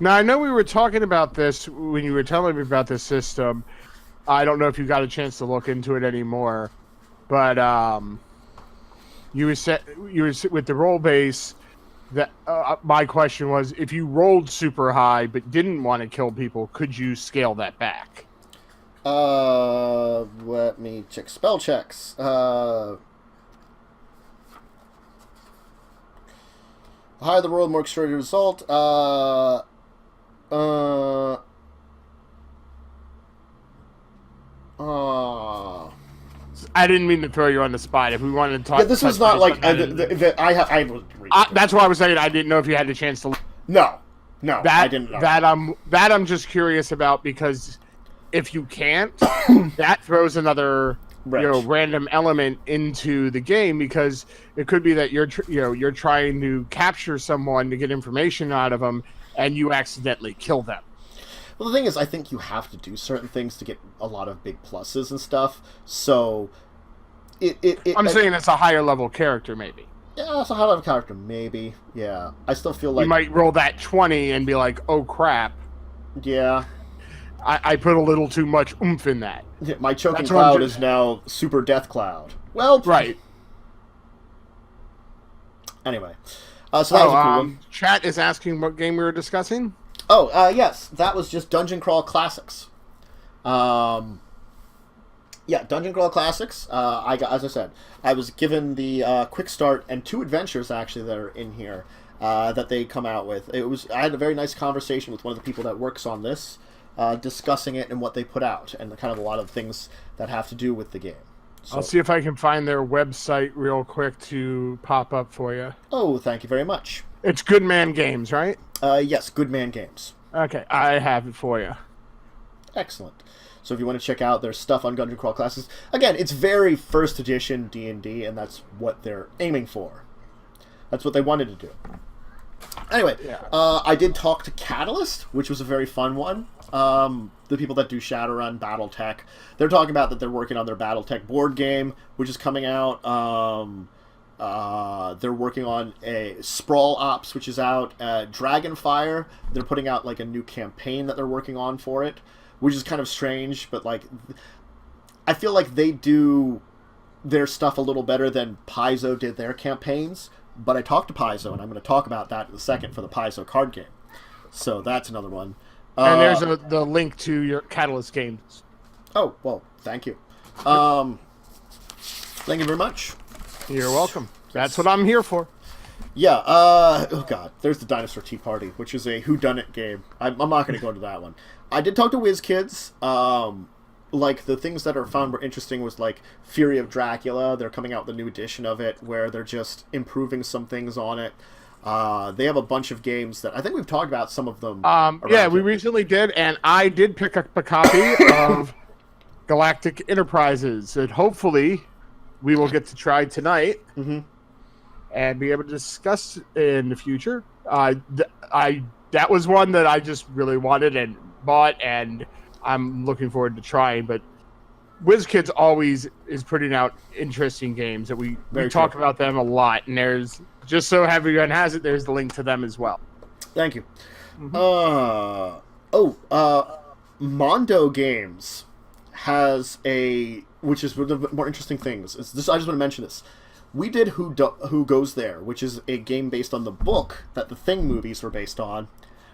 S2: Now I know we were talking about this when you were telling me about this system. I don't know if you got a chance to look into it anymore, but you were with the roll base. That my question was, if you rolled super high but didn't want to kill people, could you scale that back?
S1: Let me check spell checks. The higher the roll, the more extraordinary result. I
S2: didn't mean to throw you on the spot. If we wanted to talk,
S1: yeah, this was not like I was.
S2: That's why I was saying I didn't know if you had the chance to.
S1: No, I didn't know.
S2: That I'm just curious about, because if you can't, that throws another random element into the game, because it could be that you're trying to capture someone to get information out of them, and you accidentally kill them.
S1: Well, the thing is, I think you have to do certain things to get a lot of big pluses and stuff. So,
S2: I'm saying it's a higher level character, maybe.
S1: Yeah, it's a higher level character, maybe. Yeah, I still feel like
S2: you might roll that 20 and be like, "Oh crap!"
S1: Yeah,
S2: I put a little too much oomph in that.
S1: Yeah, my choking cloud is now super death cloud. Well,
S2: right.
S1: Anyway, so that was a cool one.
S2: Chat is asking what game we were discussing.
S1: Oh, yes, that was just Dungeon Crawl Classics. Yeah, Dungeon Crawl Classics. As I said, I was given the quick start and 2 adventures actually that are in here that they come out with. I had a very nice conversation with one of the people that works on this, discussing it and what they put out, and kind of a lot of things that have to do with the game. So,
S2: I'll see if I can find their website real quick to pop up for you.
S1: Oh, thank you very much.
S2: It's Good Man Games, right?
S1: Yes, Good Man Games.
S2: Okay, I have it for you.
S1: Excellent. So if you want to check out their stuff on Dungeon Crawl Classes, again, it's very first edition D&D, and that's what they're aiming for. That's what they wanted to do. Anyway, yeah. I did talk to Catalyst, which was a very fun one. The people that do Shadowrun, Battletech, they're talking about that they're working on their Battletech board game, which is coming out. They're working on a Sprawl Ops, which is out. Dragonfire, they're putting out like a new campaign that they're working on for it, which is kind of strange, but like I feel like they do their stuff a little better than Paizo did their campaigns. But I talked to Paizo, and I'm going to talk about that in a second for the Paizo card game. So that's another one.
S2: And there's the link to your Catalyst games.
S1: Oh, well, thank you. Thank you very much.
S2: You're welcome. That's what I'm here for.
S1: Yeah, oh god, there's the Dinosaur Tea Party, which is a whodunit game. I'm not going to go into that one. I did talk to WizKids. Like, the things that are found were interesting was, like, Fury of Dracula. They're coming out with a new edition of it, where they're just improving some things on it. They have a bunch of games that I think we've talked about some of them.
S2: Yeah, we recently did, and I did pick up a copy of Galactic Enterprises, and hopefully we will get to try tonight and be able to discuss in the future. That was one that I just really wanted and bought, and I'm looking forward to trying. But WizKids always is putting out interesting games that we talk about them a lot, and there's just so everyone has it, there's the link to them as well.
S1: Thank you. Mondo Games has which is one of the more interesting things. I just want to mention this. We did Who Goes There, which is a game based on the book that the Thing movies were based on.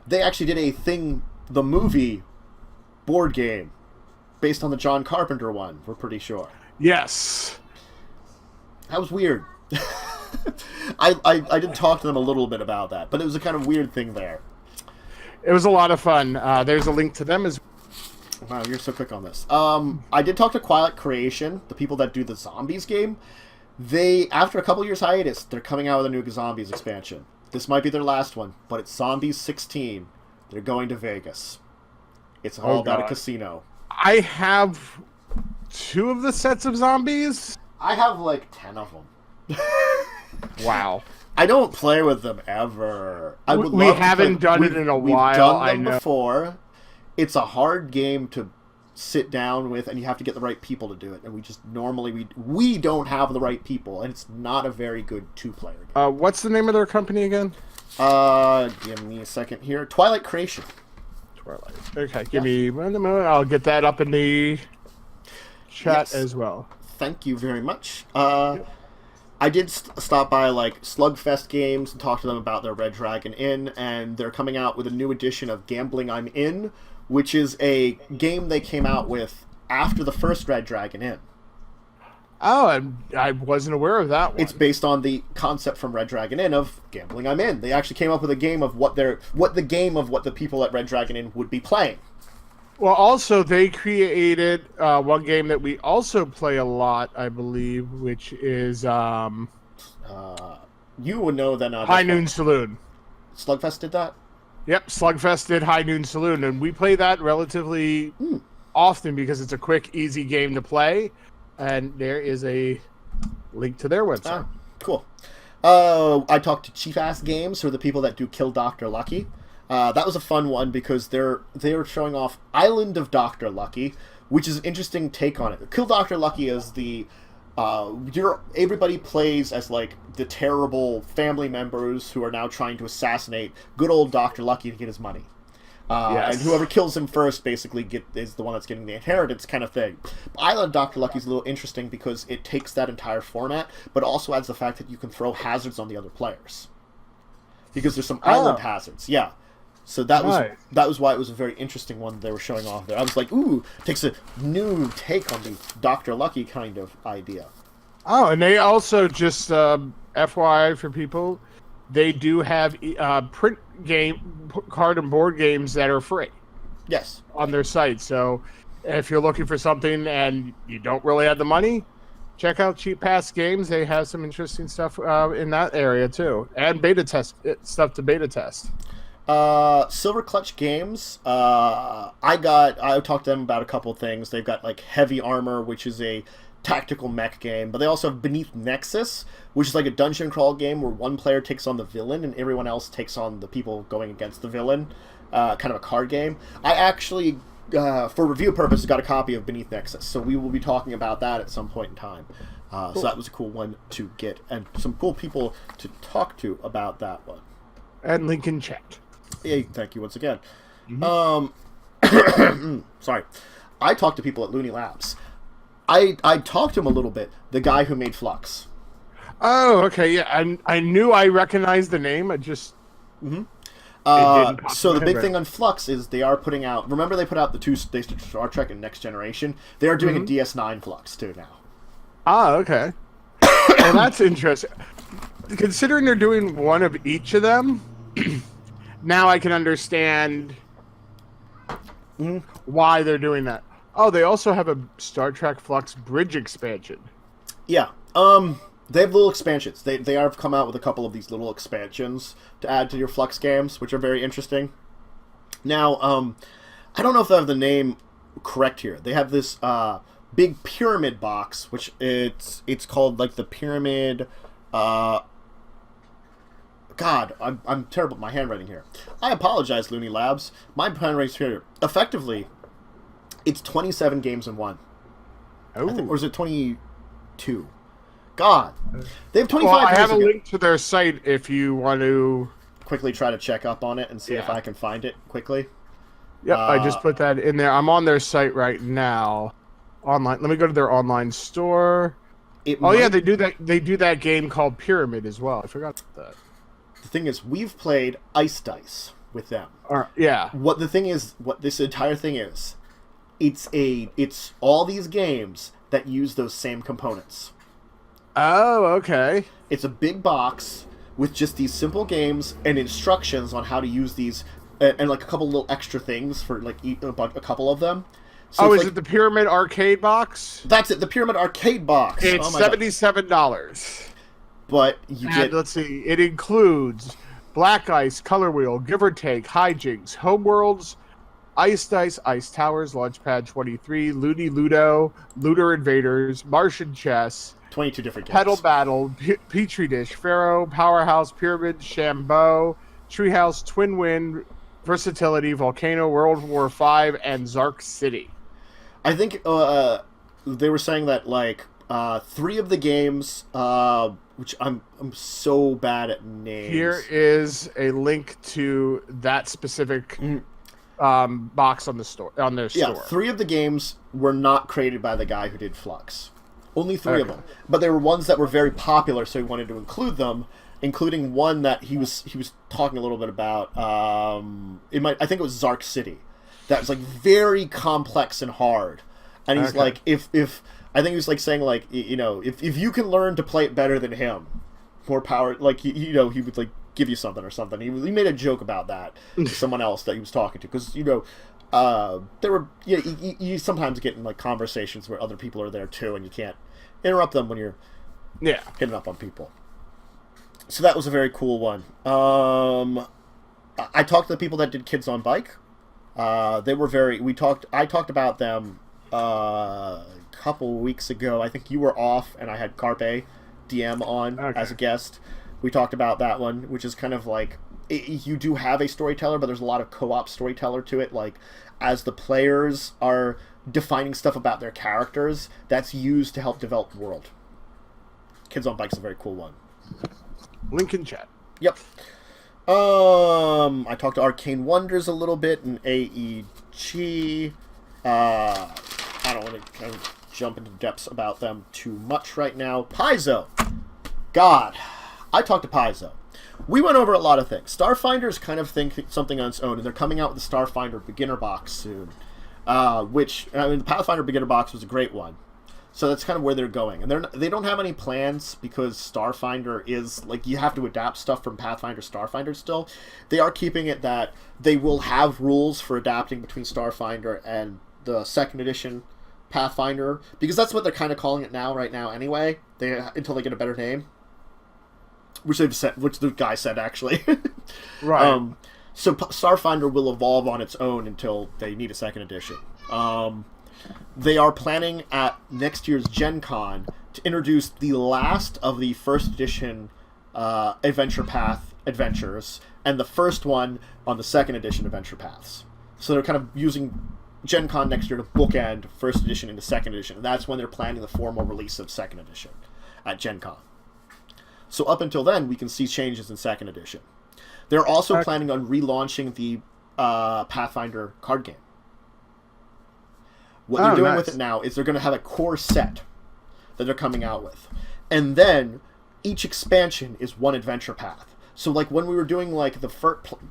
S1: They actually did a Thing, the movie board game based on the John Carpenter one, we're pretty sure.
S2: Yes.
S1: That was weird. I did talk to them a little bit about that, but it was a kind of weird thing there.
S2: It was a lot of fun. There's a link to them as
S1: Wow, you're so quick on this. I did talk to Quiet Creation, the people that do the Zombies game. They, after a couple years hiatus, they're coming out with a new Zombies expansion. This might be their last one, but it's Zombies 16. They're going to Vegas. It's all about a casino.
S2: I have 2 of the sets of zombies.
S1: I have like 10 of them.
S2: Wow.
S1: I don't play with them ever.
S2: We haven't done it in a while.
S1: We've done them before. It's a hard game to sit down with, and you have to get the right people to do it. And we just normally we don't have the right people, and it's not a very good 2-player game.
S2: What's the name of their company again?
S1: Give me a second here. Twilight Creation.
S2: Twilight. Okay, give me 1 moment. I'll get that up in the chat as well.
S1: Thank you very much. I did stop by like Slugfest Games and talk to them about their Red Dragon Inn, and they're coming out with a new edition of Gambling I'm In, which is a game they came out with after the first Red Dragon Inn.
S2: Oh, I wasn't aware of that one.
S1: It's based on the concept from Red Dragon Inn of Gambling I'm In. They actually came up with a game of what the people at Red Dragon Inn would be playing.
S2: Well, also, they created one game that we also play a lot, I believe, which is...
S1: you would know then.
S2: High Noon Saloon.
S1: Slugfest did that?
S2: Yep, Slugfest did High Noon Saloon, and we play that relatively often because it's a quick, easy game to play, and there is a link to their website.
S1: Cool. I talked to Chief Ass Games, who are the people that do Kill Dr. Lucky. That was a fun one because they were showing off Island of Dr. Lucky, which is an interesting take on it. Kill Dr. Lucky is the everybody plays as like the terrible family members who are now trying to assassinate good old Dr. Lucky to get his money. And whoever kills him first basically is the one that's getting the inheritance kind of thing. Island of Dr. Lucky is a little interesting because it takes that entire format, but also adds the fact that you can throw hazards on the other players. Because there's some island hazards, yeah. So that was why it was a very interesting one they were showing off there. I was like, ooh, takes a new take on the Dr. Lucky kind of idea.
S2: Oh, and they also just, FYI for people, they do have print game, card and board games that are free.
S1: Yes.
S2: On their site. So if you're looking for something and you don't really have the money, check out Cheap Pass Games. They have some interesting stuff in that area too. And beta test stuff to beta test.
S1: Silver Clutch Games, I talked to them about a couple of things. They've got like Heavy Armor, which is a tactical mech game, but they also have Beneath Nexus, which is like a dungeon crawl game where one player takes on the villain and everyone else takes on the people going against the villain, kind of a card game. I actually, for review purposes, got a copy of Beneath Nexus, so we will be talking about that at some point in time. Cool. So that was a cool one to get, and some cool people to talk to about that one.
S2: And link in chat.
S1: Hey, thank you once again.
S2: Mm-hmm.
S1: Sorry. I talked to people at Looney Labs. I talked to him a little bit. The guy who made Flux.
S2: Oh, okay, yeah. I knew I recognized the name. I just...
S1: Mm-hmm. So the big thing on Flux is they are putting out... Remember they put out the two Star Trek and Next Generation? They are doing a DS9 Flux, too, now.
S2: Ah, okay. Well, that's interesting. Considering they're doing one of each of them... Now I can understand why they're doing that. Oh, they also have a Star Trek Flux Bridge expansion.
S1: Yeah. They have little expansions. They have come out with a couple of these little expansions to add to your Flux games, which are very interesting. Now, I don't know if I have the name correct here. They have this big pyramid box, which it's called like the Pyramid... God, I'm terrible at my handwriting here. I apologize, Looney Labs. My handwriting's here. Effectively, it's 27 games in one.
S2: Oh.
S1: Or is it 22? God. They have 25
S2: Well, I
S1: games
S2: have a link to their site if you want to...
S1: quickly try to check up on it and see if I can find it quickly.
S2: Yep, I just put that in there. I'm on their site right now. Online. Let me go to their online store. Yeah, they do that. They do that game called Pyramid as well. I forgot that.
S1: The thing is, we've played Ice Dice with them.
S2: Yeah.
S1: What this entire thing is, it's all these games that use those same components.
S2: Oh, okay.
S1: It's a big box with just these simple games and instructions on how to use these, and like a couple little extra things for like a couple of them. So
S2: is it the Pyramid Arcade box?
S1: That's it, the Pyramid Arcade box.
S2: It's $77.
S1: But you get...
S2: let's see, it includes Black Ice, Color Wheel, Give or Take, Hijinks, Homeworlds, Ice Dice, Ice Towers, Launchpad 23, Looney Ludo, Looter Invaders, Martian Chess,
S1: 22 different games.
S2: Pedal Battle, Petri Dish, Pharaoh, Powerhouse, Pyramid, Shambo, Treehouse, Twin Wind, Versatility, Volcano, World War V, and Zark City.
S1: I think they were saying that like 3 of the games, which I'm so bad at names.
S2: Here is a link to that specific box on the store their store.
S1: Yeah, 3 of the games were not created by the guy who did Flux. Only 3 of them, but there were ones that were very popular, so he wanted to include them, including one that he was talking a little bit about. I think it was Zark City. That was like very complex and hard, and he's like, if I think he was like saying like, you know, if you can learn to play it better than him, more power. Like he would like give you something or something. He made a joke about that to someone else that he was talking to, because there were you sometimes get in like conversations where other people are there too, and you can't interrupt them when you're hitting up on people. So that was a very cool one. I talked to the people that did Kids on Bike. They were very. I talked about them a couple weeks ago. I think you were off, and I had Carpe DM on as a guest. We talked about that one, which is kind of like you do have a storyteller, but there's a lot of co-op storyteller to it. Like as the players are defining stuff about their characters, that's used to help develop the world. Kids on Bike's a very cool one.
S2: Link in chat.
S1: Yep. I talked to Arcane Wonders a little bit and AEG. I don't want to kind of jump into depths about them too much right now. Paizo. God. I talked to Paizo. We went over a lot of things. Starfinder's kind of something on its own, and they're coming out with the Starfinder Beginner Box soon. The Pathfinder Beginner Box was a great one. So that's kind of where they're going. And they don't have any plans, because Starfinder is, like, you have to adapt stuff from Pathfinder Starfinder still. They are keeping it that they will have rules for adapting between Starfinder and the 2nd edition Pathfinder, because that's what they're kind of calling it right now anyway, until they get a better name. Which the guy said, actually.
S2: Right.
S1: So Starfinder will evolve on its own until they need a 2nd edition. They are planning at next year's Gen Con to introduce the last of the 1st edition Adventure Path adventures, and the first one on the 2nd edition Adventure Paths. So they're kind of using Gen Con next year to bookend 1st edition into 2nd edition. And that's when they're planning the formal release of 2nd edition at Gen Con. So up until then, we can see changes in 2nd edition. They're also planning on relaunching the Pathfinder card game. What they're doing with it now is they're going to have a core set that they're coming out with. And then each expansion is one adventure path. So like when we were doing like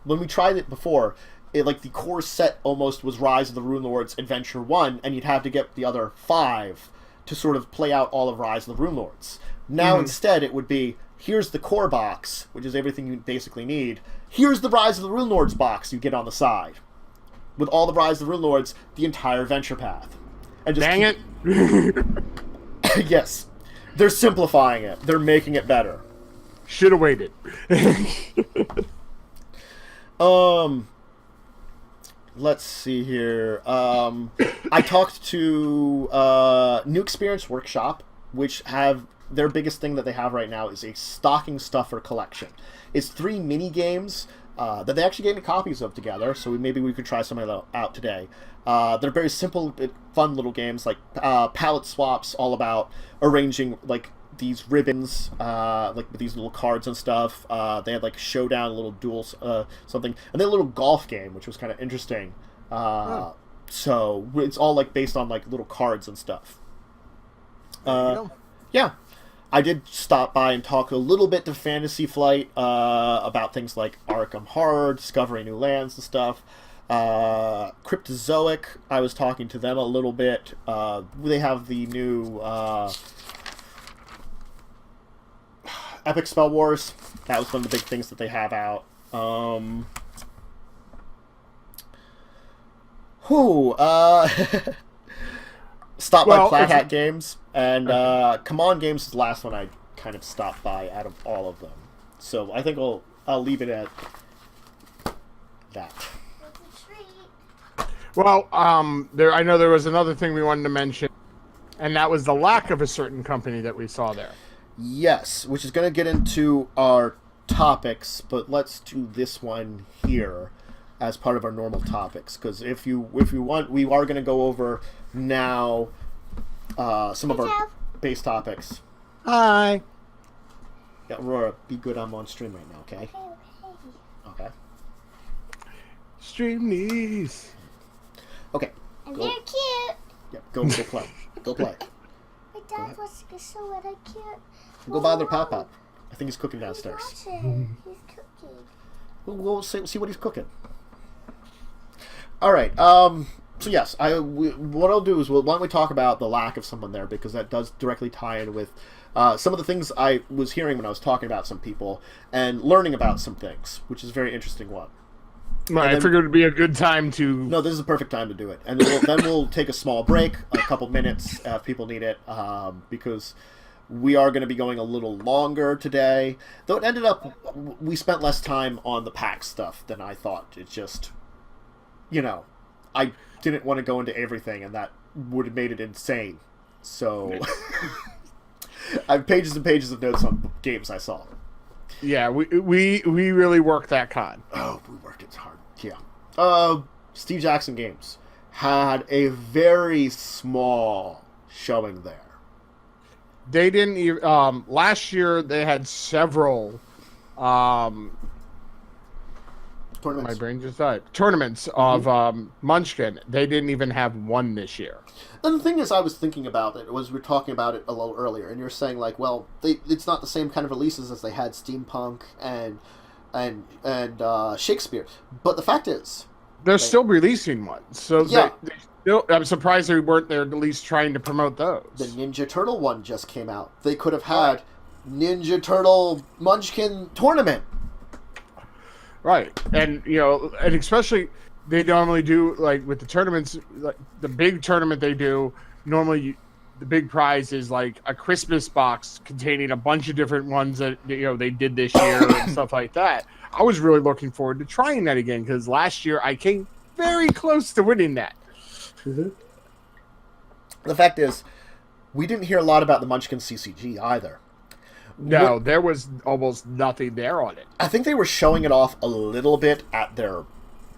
S1: when we tried it before, the core set almost was Rise of the Runelords Adventure 1, and you'd have to get the other 5 to sort of play out all of Rise of the Runelords. Now instead it would be, here's the core box, which is everything you basically need. Here's the Rise of the Runelords box you get on the side. With all the Rise of the Runelords, the entire adventure path. And just
S2: Dang it!
S1: Yes. They're simplifying it. They're making it better.
S2: Should have waited.
S1: Let's see here. I talked to New Experience Workshop, which have their biggest thing that they have right now is a stocking stuffer collection. It's 3 mini games that they actually gave me copies of together, so maybe we could try some of them out today. They're very simple, fun little games, like palette swaps, all about arranging like these ribbons, like with these little cards and stuff. They had like showdown, little duels, something, and then a little golf game, which was kind of interesting. So it's all like based on like little cards and stuff. Yeah. I did stop by and talk a little bit to Fantasy Flight about things like Arkham Horror, discovering new lands and stuff. Cryptozoic, I was talking to them a little bit. They have the new Epic Spell Wars. That was one of the big things that they have out. Stopped by Flat Hat Games, and Come On Games is the last one I kind of stopped by out of all of them. So I think I'll leave it at that.
S2: Well, I know there was another thing we wanted to mention, and that was the lack of a certain company that we saw there.
S1: Yes, which is going to get into our topics, but let's do this one here as part of our normal topics, because if you want, we are going to go over now some of our base topics.
S2: Hi.
S1: Yeah, Aurora, be good. I'm on stream right now, okay? Okay.
S2: Stream these.
S1: Okay.
S3: And they're cute.
S1: Yeah, go play. Go play.
S3: My dad wants to show what I can't.
S1: Go bother Pop. I think he's cooking downstairs.
S3: He's cooking.
S1: We'll see what he's cooking. All right. So yes, what I'll do is why don't we talk about the lack of someone there, because that does directly tie in with some of the things I was hearing when I was talking about some people and learning about some things, which is a very interesting one.
S2: Right, I figured it would be a good time to...
S1: No, this is the perfect time to do it. And then we'll take a small break, a couple minutes, if people need it, because we are going to be going a little longer today. Though it ended up, we spent less time on the pack stuff than I thought. It's just, I didn't want to go into everything, and that would have made it insane. So, I have pages and pages of notes on games I saw.
S2: Yeah, we really worked that con.
S1: Oh, we worked it hard. Yeah. Steve Jackson Games had a very small showing there.
S2: They didn't even... last year, they had several...
S1: Tournaments.
S2: My brain just died. Tournaments of Munchkin. They didn't even have one this year.
S1: And the thing is, I was thinking about it, we were talking about it a little earlier, and you're saying, like, well, it's not the same kind of releases as they had Steampunk and Shakespeare. But the fact is...
S2: They're still releasing ones. So
S1: yeah.
S2: I'm surprised they weren't there at least trying to promote those.
S1: The Ninja Turtle one just came out. They could have had Ninja Turtle Munchkin tournament.
S2: Right. And, and especially... They normally do, like, with the tournaments, like, the big tournament they do, normally the big prize is, like, a Christmas box containing a bunch of different ones that, they did this year and stuff like that. I was really looking forward to trying that again, because last year I came very close to winning that.
S1: Mm-hmm. The fact is, we didn't hear a lot about the Munchkin CCG either.
S2: No, there was almost nothing there on it.
S1: I think they were showing it off a little bit at their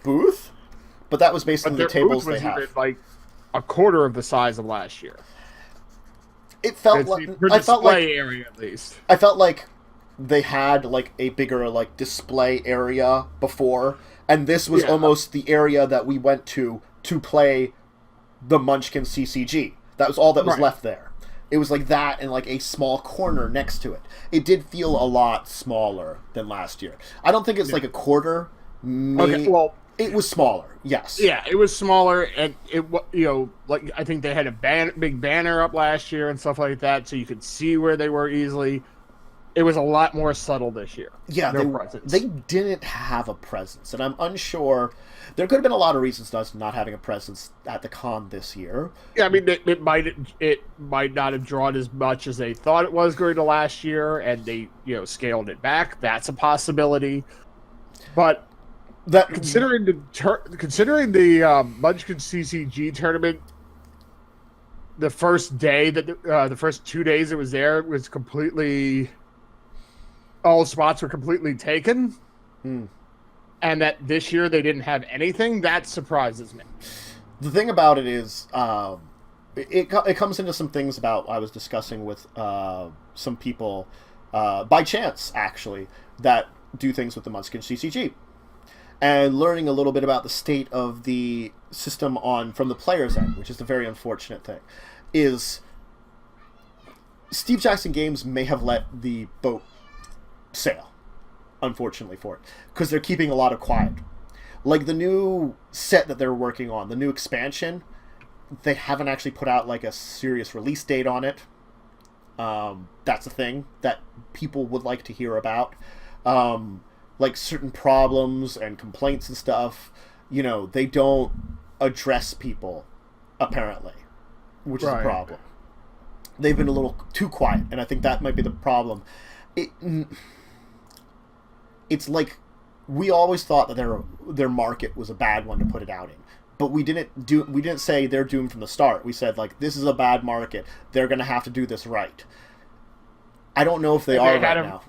S1: booth, but that was basically the tables they have.
S2: Even, like, a quarter of the size of last year.
S1: It felt like
S2: area at least.
S1: I felt like they had like a bigger like display area before, and this was almost the area that we went to play the Munchkin CCG. That was all that was left there. It was like that and like a small corner next to it. It did feel a lot smaller than last year. I don't think it's like a quarter.
S2: Okay, well,
S1: it was smaller, yes.
S2: Yeah, it was smaller, and it like I think they had a big banner up last year and stuff like that, so you could see where they were easily. It was a lot more subtle this year.
S1: Yeah, they didn't have a presence, and I'm unsure. There could have been a lot of reasons to us not having a presence at the con this year.
S2: Yeah, I mean, it might not have drawn as much as they thought it was going to last year, and they scaled it back. That's a possibility, but. Considering the Munchkin CCG tournament, the first day the first 2 days it was there was completely, all spots were completely taken, and that this year they didn't have anything. That surprises me.
S1: The thing about it is, it comes into some things about I was discussing with some people by chance actually that do things with the Munchkin CCG. And learning a little bit about the state of the system from the player's end, which is a very unfortunate thing, is Steve Jackson Games may have let the boat sail, unfortunately for it, because they're keeping a lot of quiet. Like the new set that they're working on, the new expansion, they haven't actually put out like a serious release date on it. That's a thing that people would like to hear about. Like certain problems and complaints and stuff, they don't address people, apparently, which is a problem. They've been a little too quiet, and I think that might be the problem. It's like we always thought that their market was a bad one to put it out in, but we didn't say they're doomed from the start. We said like this is a bad market. They're going to have to do this right. I don't know if they are right now.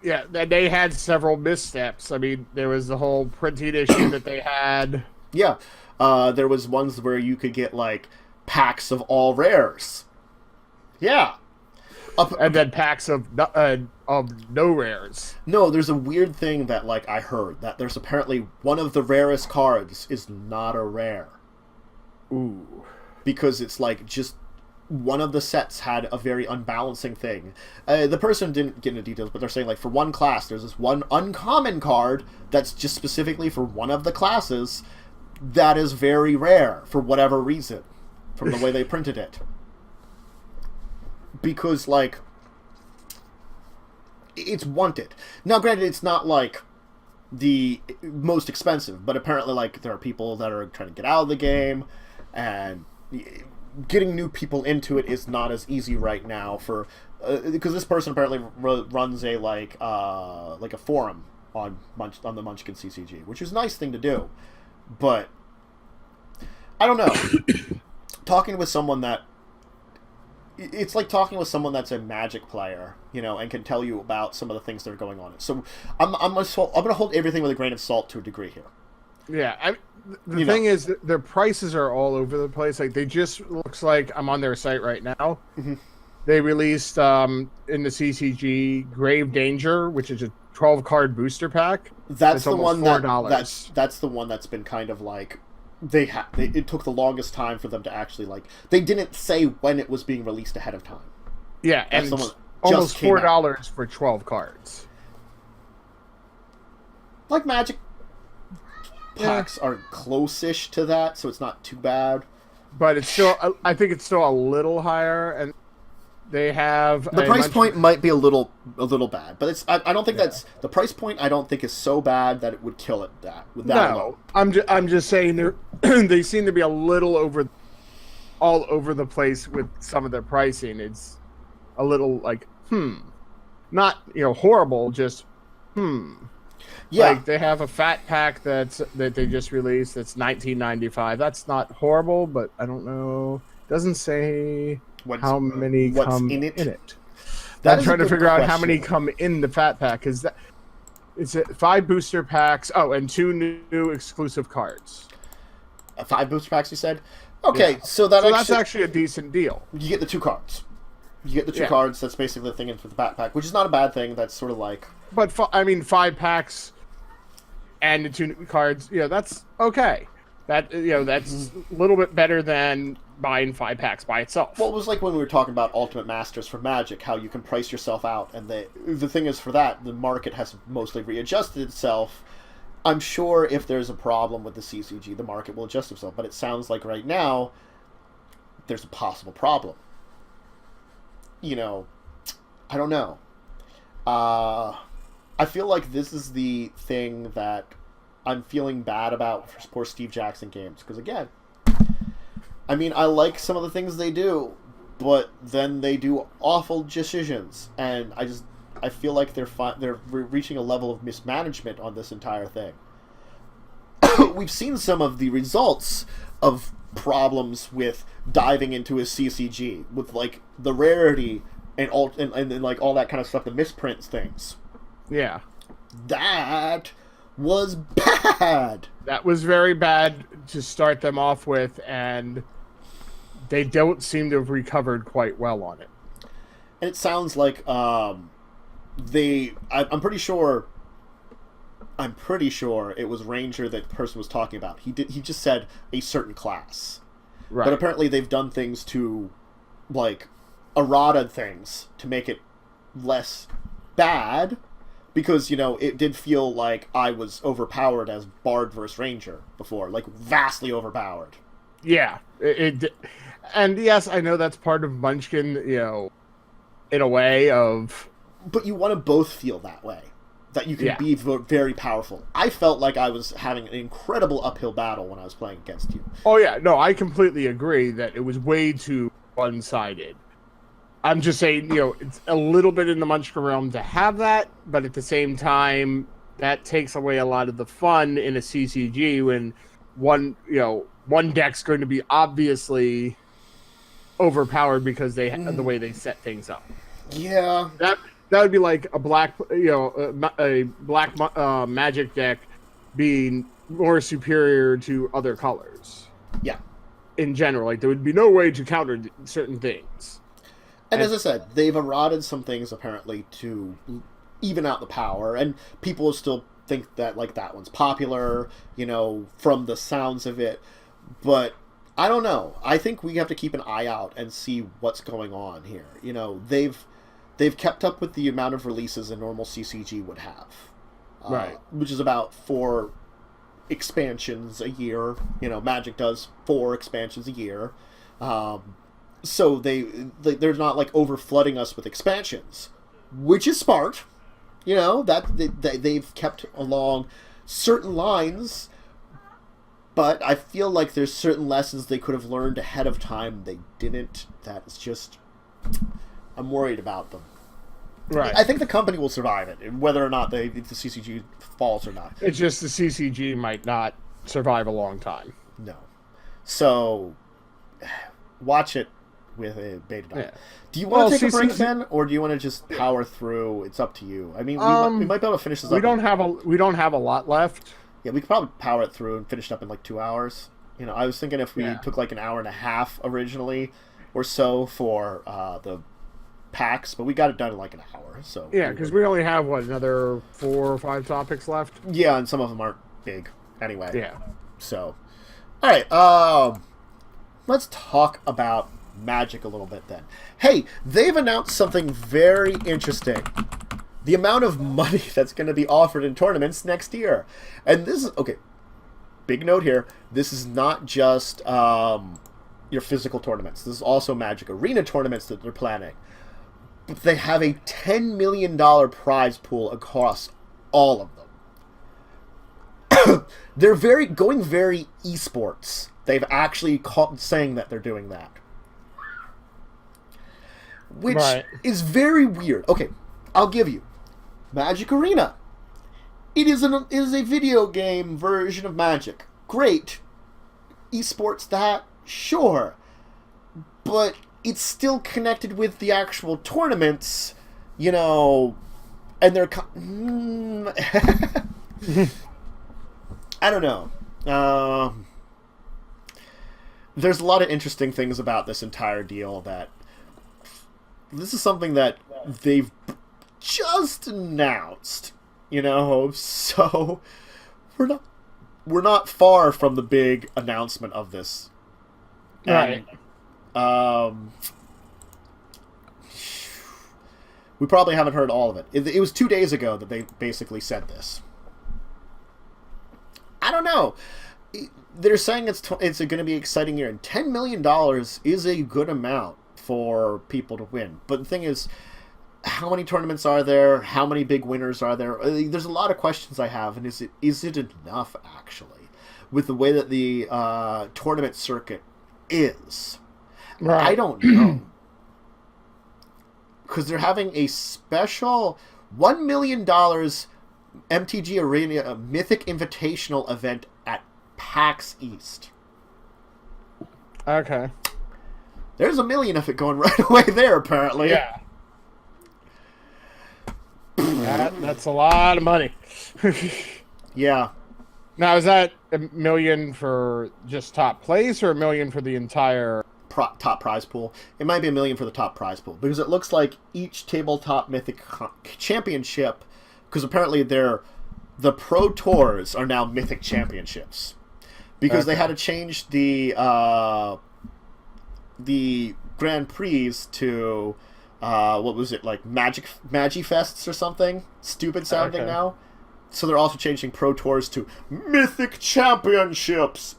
S2: Yeah, they had several missteps. I mean, there was the whole printing issue that they had.
S1: Yeah, there was ones where you could get like packs of all rares. Yeah.
S2: And then packs of no rares.
S1: No, there's a weird thing that like I heard that there's apparently one of the rarest cards is not a rare.
S2: Ooh.
S1: Because it's like just one of the sets had a very unbalancing thing. The person didn't get into details, but they're saying like for one class there's this one uncommon card that's just specifically for one of the classes that is very rare for whatever reason from the way they printed it. Because, like, it's wanted. Now, granted, it's not, like, the most expensive, but apparently, like, there are people that are trying to get out of the game, and getting new people into it is not as easy right now for... because this person apparently runs a, like a forum on the Munchkin CCG, which is a nice thing to do, but I don't know. Talking with someone that... It's like talking with someone that's a Magic player, and can tell you about some of the things that are going on. So I'm going to hold everything with a grain of salt to a degree here.
S2: Yeah, the thing is, that their prices are all over the place. Like they just looks like I'm on their site right now. Mm-hmm. They released in the CCG Grave Danger, which is a 12-card booster pack.
S1: That's the one that's the one that's been kind of like. It took the longest time for them to actually like. They didn't say when it was being released ahead of time.
S2: Yeah, and almost $4 for 12 cards.
S1: Like Magic packs are close-ish to that, so it's not too bad.
S2: But it's still, I think it's still a little higher, and they have
S1: the price point might be a little bad, but it's I don't think that's the price point. I don't think is so bad that it would kill it low.
S2: I'm just saying they seem to be a little all over the place with some of their pricing. It's a little like not horrible, just Yeah, like they have a fat pack that they just released. That's $19.95. That's not horrible, but I don't know. Doesn't say how many come in it. I'm trying to figure out how many come in the fat pack. Is that it's 5 booster packs? Oh, and 2 new exclusive cards.
S1: 5 booster packs, you said? Okay, yeah. So that's
S2: actually a decent deal.
S1: You get the 2 cards. You get the 2 cards. That's basically the thing in for the fat pack, which is not a bad thing. That's sort of like.
S2: But 5 packs and the 2 new cards. That's okay. That's a little bit better than buying 5 packs by itself.
S1: Well, it was like when we were talking about Ultimate Masters for Magic, how you can price yourself out, and the thing is for that, the market has mostly readjusted itself. I'm sure if there's a problem with the CCG, the market will adjust itself, but it sounds like right now there's a possible problem. I don't know. I feel like this is the thing that I'm feeling bad about for poor Steve Jackson Games, because again, I mean, I like some of the things they do, but then they do awful decisions, and I feel like they're reaching a level of mismanagement on this entire thing. We've seen some of the results of problems with diving into a CCG with like the rarity and like all that kind of stuff, the misprints things.
S2: Yeah,
S1: that was bad.
S2: That was very bad to start them off with, and they don't seem to have recovered quite well on it.
S1: And it sounds like I'm pretty sure it was Ranger that the person was talking about. He just said a certain class. Right. But apparently they've done things to, like, errata things to make it less bad, because, it did feel like I was overpowered as Bard versus Ranger before, like vastly overpowered.
S2: Yeah, and yes, I know that's part of Munchkin, in a way of...
S1: But you want to both feel that way, that you can be very powerful. I felt like I was having an incredible uphill battle when I was playing against you.
S2: Oh yeah, no, I completely agree that it was way too one-sided. I'm just saying, it's a little bit in the Munchkin realm to have that, but at the same time, that takes away a lot of the fun in a CCG when one deck's going to be obviously overpowered because they the way they set things up.
S1: Yeah,
S2: that would be like a black, a black magic deck being more superior to other colors.
S1: Yeah,
S2: in general, like there would be no way to counter certain things.
S1: And as I said, they've eroded some things apparently to even out the power, and people will still think that like that one's popular, from the sounds of it. But I don't know. I think we have to keep an eye out and see what's going on here. They've kept up with the amount of releases a normal CCG would have,
S2: right?
S1: Which is about 4 expansions a year. Magic does 4 expansions a year. So they're not like over flooding us with expansions, which is smart. That they've kept along certain lines, but I feel like there's certain lessons they could have learned ahead of time they didn't. That's just, I'm worried about them.
S2: Right.
S1: I think the company will survive it, whether or not the CCG falls or not.
S2: It's just the CCG might not survive a long time.
S1: No. So watch it with a beta dog. Yeah. Do you want to take a break then, or do you want to just power through? It's up to you. I mean, we might be able to finish this up.
S2: We don't have a lot left.
S1: Yeah, we could probably power it through and finish it up in like 2 hours. I was thinking if we took like an hour and a half originally or so for the packs, but we got it done in like an hour. So
S2: yeah, because we only have another 4 or 5 topics left.
S1: Yeah, and some of them aren't big anyway.
S2: Yeah.
S1: So, all right. Let's talk about Magic a little bit then. Hey, they've announced something very interesting. The amount of money that's going to be offered in tournaments next year. And this is, okay, big note here, this is not just your physical tournaments. This is also Magic Arena tournaments that they're planning. But they have a $10 million prize pool across all of them. They're going very esports. They've actually saying that they're doing that. Which is very weird. Okay, I'll give you. Magic Arena. It is a video game version of Magic. Great. Esports that? Sure. But it's still connected with the actual tournaments, and they're... I don't know. There's a lot of interesting things about this entire deal that... This is something that they've just announced, so we're not far from the big announcement of this.
S2: Right.
S1: And, we probably haven't heard all of it. It was 2 days ago that they basically said this. I don't know. They're saying it's going to be an exciting year, and $10 million is a good amount for people to win. But the thing is, how many tournaments are there? How many big winners are there? There's a lot of questions I have, and is it enough, actually, with the way that the tournament circuit is? Right. I don't know. Because they're having a special $1 million MTG Arena Mythic Invitational event at PAX East.
S2: Okay.
S1: There's $1 million of it going right away there, apparently.
S2: Yeah. That's a lot of money.
S1: Yeah.
S2: Now, is that $1 million for just top place or $1 million for the entire
S1: top prize pool? It might be $1 million for the top prize pool, because it looks like each tabletop mythic championship, because apparently the pro tours are now mythic championships, because they had to change the Grand Prix to what was it, like Magifests or something? Stupid sounding now. So they're also changing Pro Tours to Mythic Championships.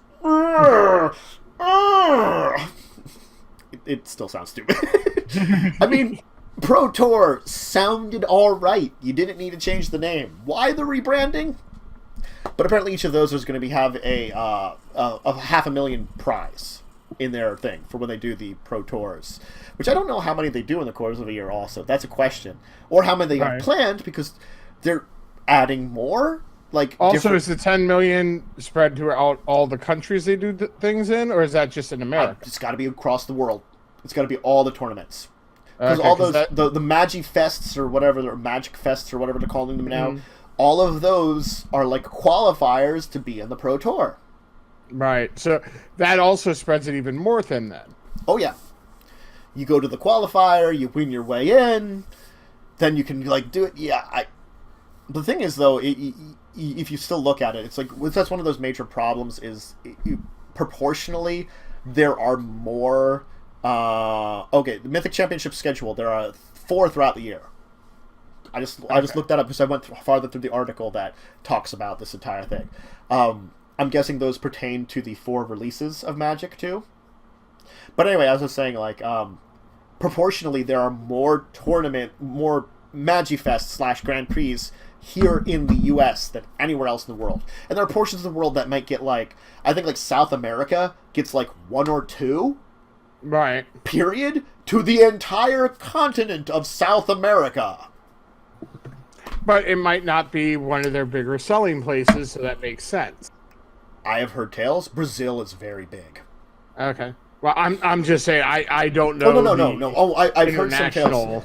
S1: It still sounds stupid. I mean, Pro Tour sounded all right. You didn't need to change the name. Why the rebranding? But apparently each of those is going to have a $500,000 prize in their thing for when they do the Pro Tours. Which I don't know how many they do in the course of a year also. That's a question. Or how many they have planned, because they're adding more. Like,
S2: also, is the 10 million spread to all the countries they do things in, or is that just in America?
S1: It's got to be across the world. It's got to be all the tournaments. Because all those, the Magifests or whatever, or Magic Fests or whatever they're calling them now, all of those are like qualifiers to be in the Pro Tour.
S2: Right. So that also spreads it even more thin then.
S1: Oh, yeah. You go to the qualifier, you win your way in, then you can, like, do it. Yeah, the thing is, though, if you still look at it, it's like, that's one of those major problems is proportionally there are more. The Mythic Championship schedule, there are 4 throughout the year. I just looked that up because I went farther through the article that talks about this entire thing. I'm guessing those pertain to the 4 releases of Magic too. But anyway, I was just saying, like, proportionally there are more Magifest / Grand Prix here in the U.S. than anywhere else in the world. And there are portions of the world that might get, like, I think, like, South America gets, like, 1 or 2.
S2: Right.
S1: Period. To the entire continent of South America.
S2: But it might not be one of their bigger selling places, so that makes sense.
S1: I have heard tales. Brazil is very big.
S2: Okay. Well, I'm just saying, I don't know.
S1: No. Oh, I've heard some tales.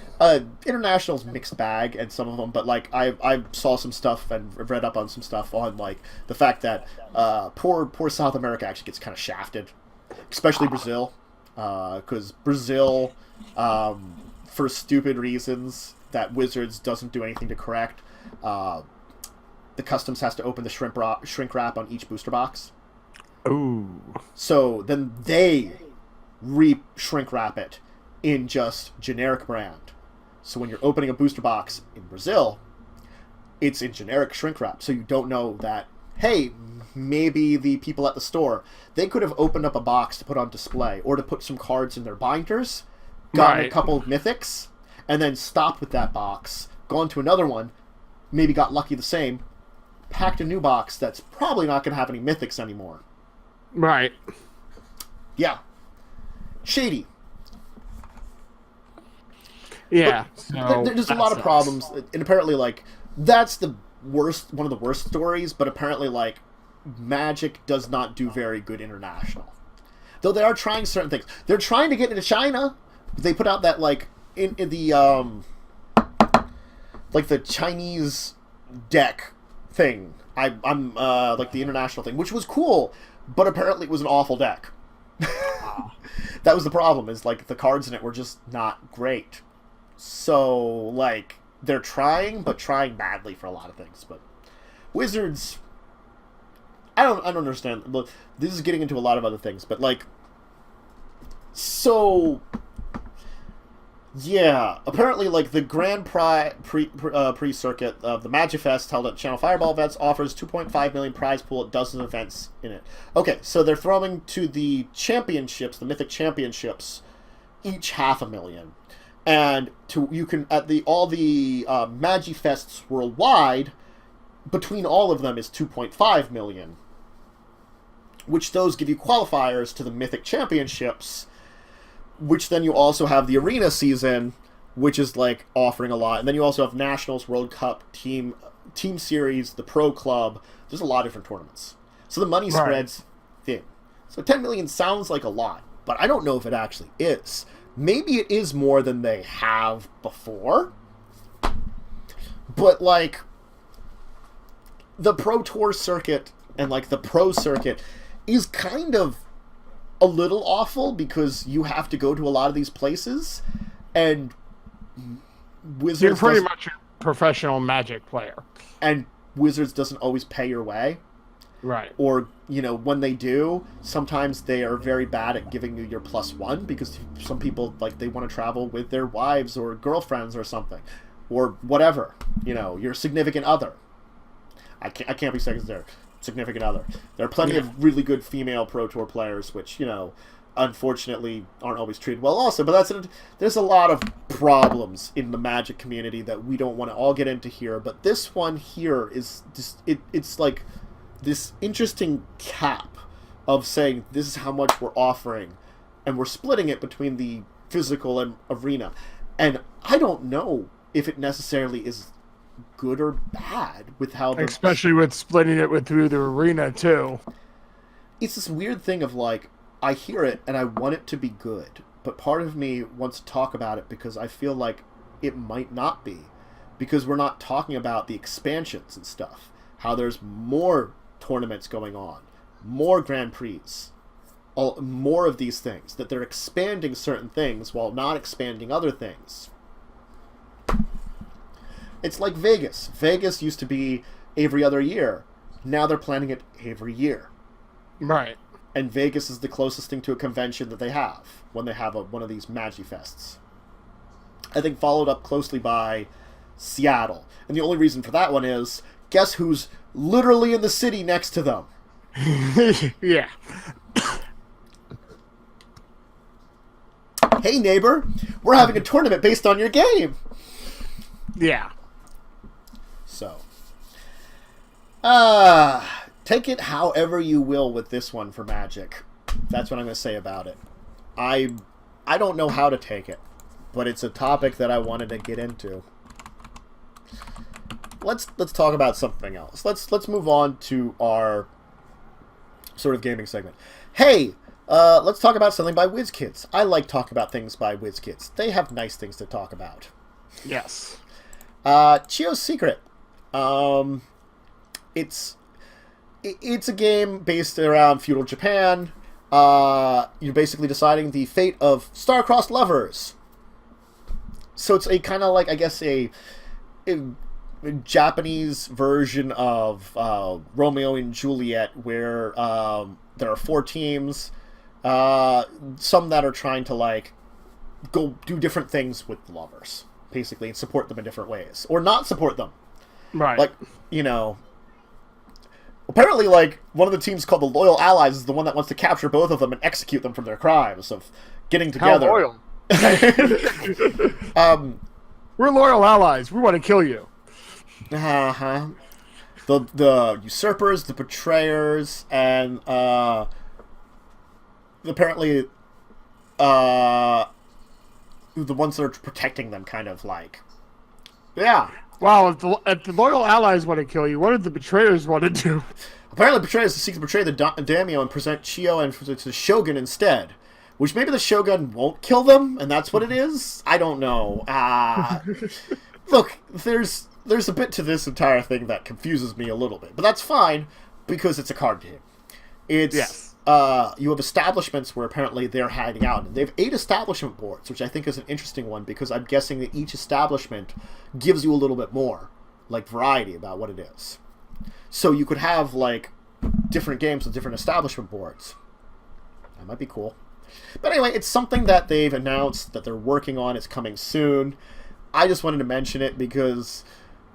S1: International's mixed bag, and some of them, but, like, I saw some stuff and read up on some stuff on, like, the fact that poor South America actually gets kind of shafted, especially Brazil, because Brazil, for stupid reasons that Wizards doesn't do anything to correct, the customs has to open the shrink wrap on each booster box.
S2: Ooh.
S1: So then they shrink wrap it in just generic brand. So when you're opening a booster box in Brazil, it's in generic shrink wrap. So you don't know that, hey, maybe the people at the store, they could have opened up a box to put on display or to put some cards in their binders, gotten a couple of mythics, and then stopped with that box, gone to another one, maybe got lucky the same, packed a new box that's probably not going to have any mythics anymore.
S2: Right.
S1: Yeah. Shady.
S2: Yeah.
S1: There's a lot of problems, and apparently, like, that's the worst, one of the worst stories, but apparently, like, Magic does not do very good international. Though they are trying certain things. They're trying to get into China. They put out that, like, in the, like, the Chinese deck thing. I'm like, the international thing, which was cool, but apparently it was an awful deck. That was the problem, is, like, the cards in it were just not great. So, like, they're trying, but trying badly for a lot of things. But Wizards, I don't understand. Look, this is getting into a lot of other things, but, like, so, yeah, apparently, like, the Grand Prix circuit of the Magifest held at Channel Fireball events offers 2.5 million prize pool at dozens of events in it. Okay, so they're throwing to the championships, the Mythic Championships, each $500,000. And you can, at all the Magifests worldwide, between all of them is 2.5 million, which those give you qualifiers to the Mythic Championships, which then you also have the Arena season, which is, like, offering a lot, and then you also have Nationals, World Cup, Team Series, the Pro Club. There's a lot of different tournaments, so the money spreads thin. So 10 million sounds like a lot, but I don't know if it actually is. Maybe it is more than they have before. But, like, the Pro Tour circuit and, like, the Pro circuit is kind of a little awful because you have to go to a lot of these places, and Wizards...
S2: You're pretty much a professional Magic player.
S1: And Wizards doesn't always pay your way.
S2: Right.
S1: Or, when they do, sometimes they are very bad at giving you your +1 because some people, they want to travel with their wives or girlfriends or something. Or whatever. Your significant other. I can't be second there. Significant other. There are plenty of really good female Pro Tour players, which, unfortunately aren't always treated well also. But there's a lot of problems in the Magic community that we don't want to all get into here. But this one here is just, it's like this interesting cap of saying this is how much we're offering, and we're splitting it between the physical and arena. And I don't know if it necessarily is good or bad with how
S2: especially with splitting it through the arena too.
S1: It's this weird thing of I hear it and I want it to be good, but part of me wants to talk about it because I feel like it might not be, because we're not talking about the expansions and stuff, how there's more tournaments going on, more Grand Prix, more of these things, that they're expanding certain things while not expanding other things. It's like Vegas. Vegas used to be every other year. Now they're planning it every year.
S2: Right.
S1: And Vegas is the closest thing to a convention that they have when they have one of these Magifests. I think followed up closely by Seattle. And the only reason for that one is, guess who's literally in the city next to them?
S2: Yeah.
S1: Hey neighbor, we're having a tournament based on your game.
S2: Yeah.
S1: So, take it however you will with this one for Magic. That's what I'm going to say about it. I don't know how to take it, but it's a topic that I wanted to get into. Let's talk about something else. Let's move on to our sort of gaming segment. Hey, let's talk about something by WizKids. I like talking about things by WizKids. They have nice things to talk about.
S2: Yes.
S1: Chio's Secret. It's a game based around feudal Japan. You're basically deciding the fate of star-crossed lovers. So it's a kind of like, I guess, a Japanese version of Romeo and Juliet, where there are 4 teams, some that are trying to go do different things with the lovers, basically, and support them in different ways, or not support them.
S2: Right.
S1: Apparently, one of the teams called the Loyal Allies is the one that wants to capture both of them and execute them for their crimes of getting together.
S2: How loyal? We're loyal allies. We want to kill you.
S1: Uh-huh. The usurpers, the betrayers, and apparently the ones that are protecting them, kind of yeah.
S2: Wow, if the loyal allies want to kill you, what did the betrayers want to do?
S1: Apparently, betrayers seek to betray the daimyo and present Chio and to the shogun instead. Which maybe the shogun won't kill them, and that's what it is? I don't know. Look, there's a bit to this entire thing that confuses me a little bit. But that's fine, because it's a card game. It's you have establishments where apparently they're hiding out. And they have 8 establishment boards, which I think is an interesting one, because I'm guessing that each establishment gives you a little bit more, variety about what it is. So you could have, different games with different establishment boards. That might be cool. But anyway, it's something that they've announced that they're working on. It's coming soon. I just wanted to mention it because,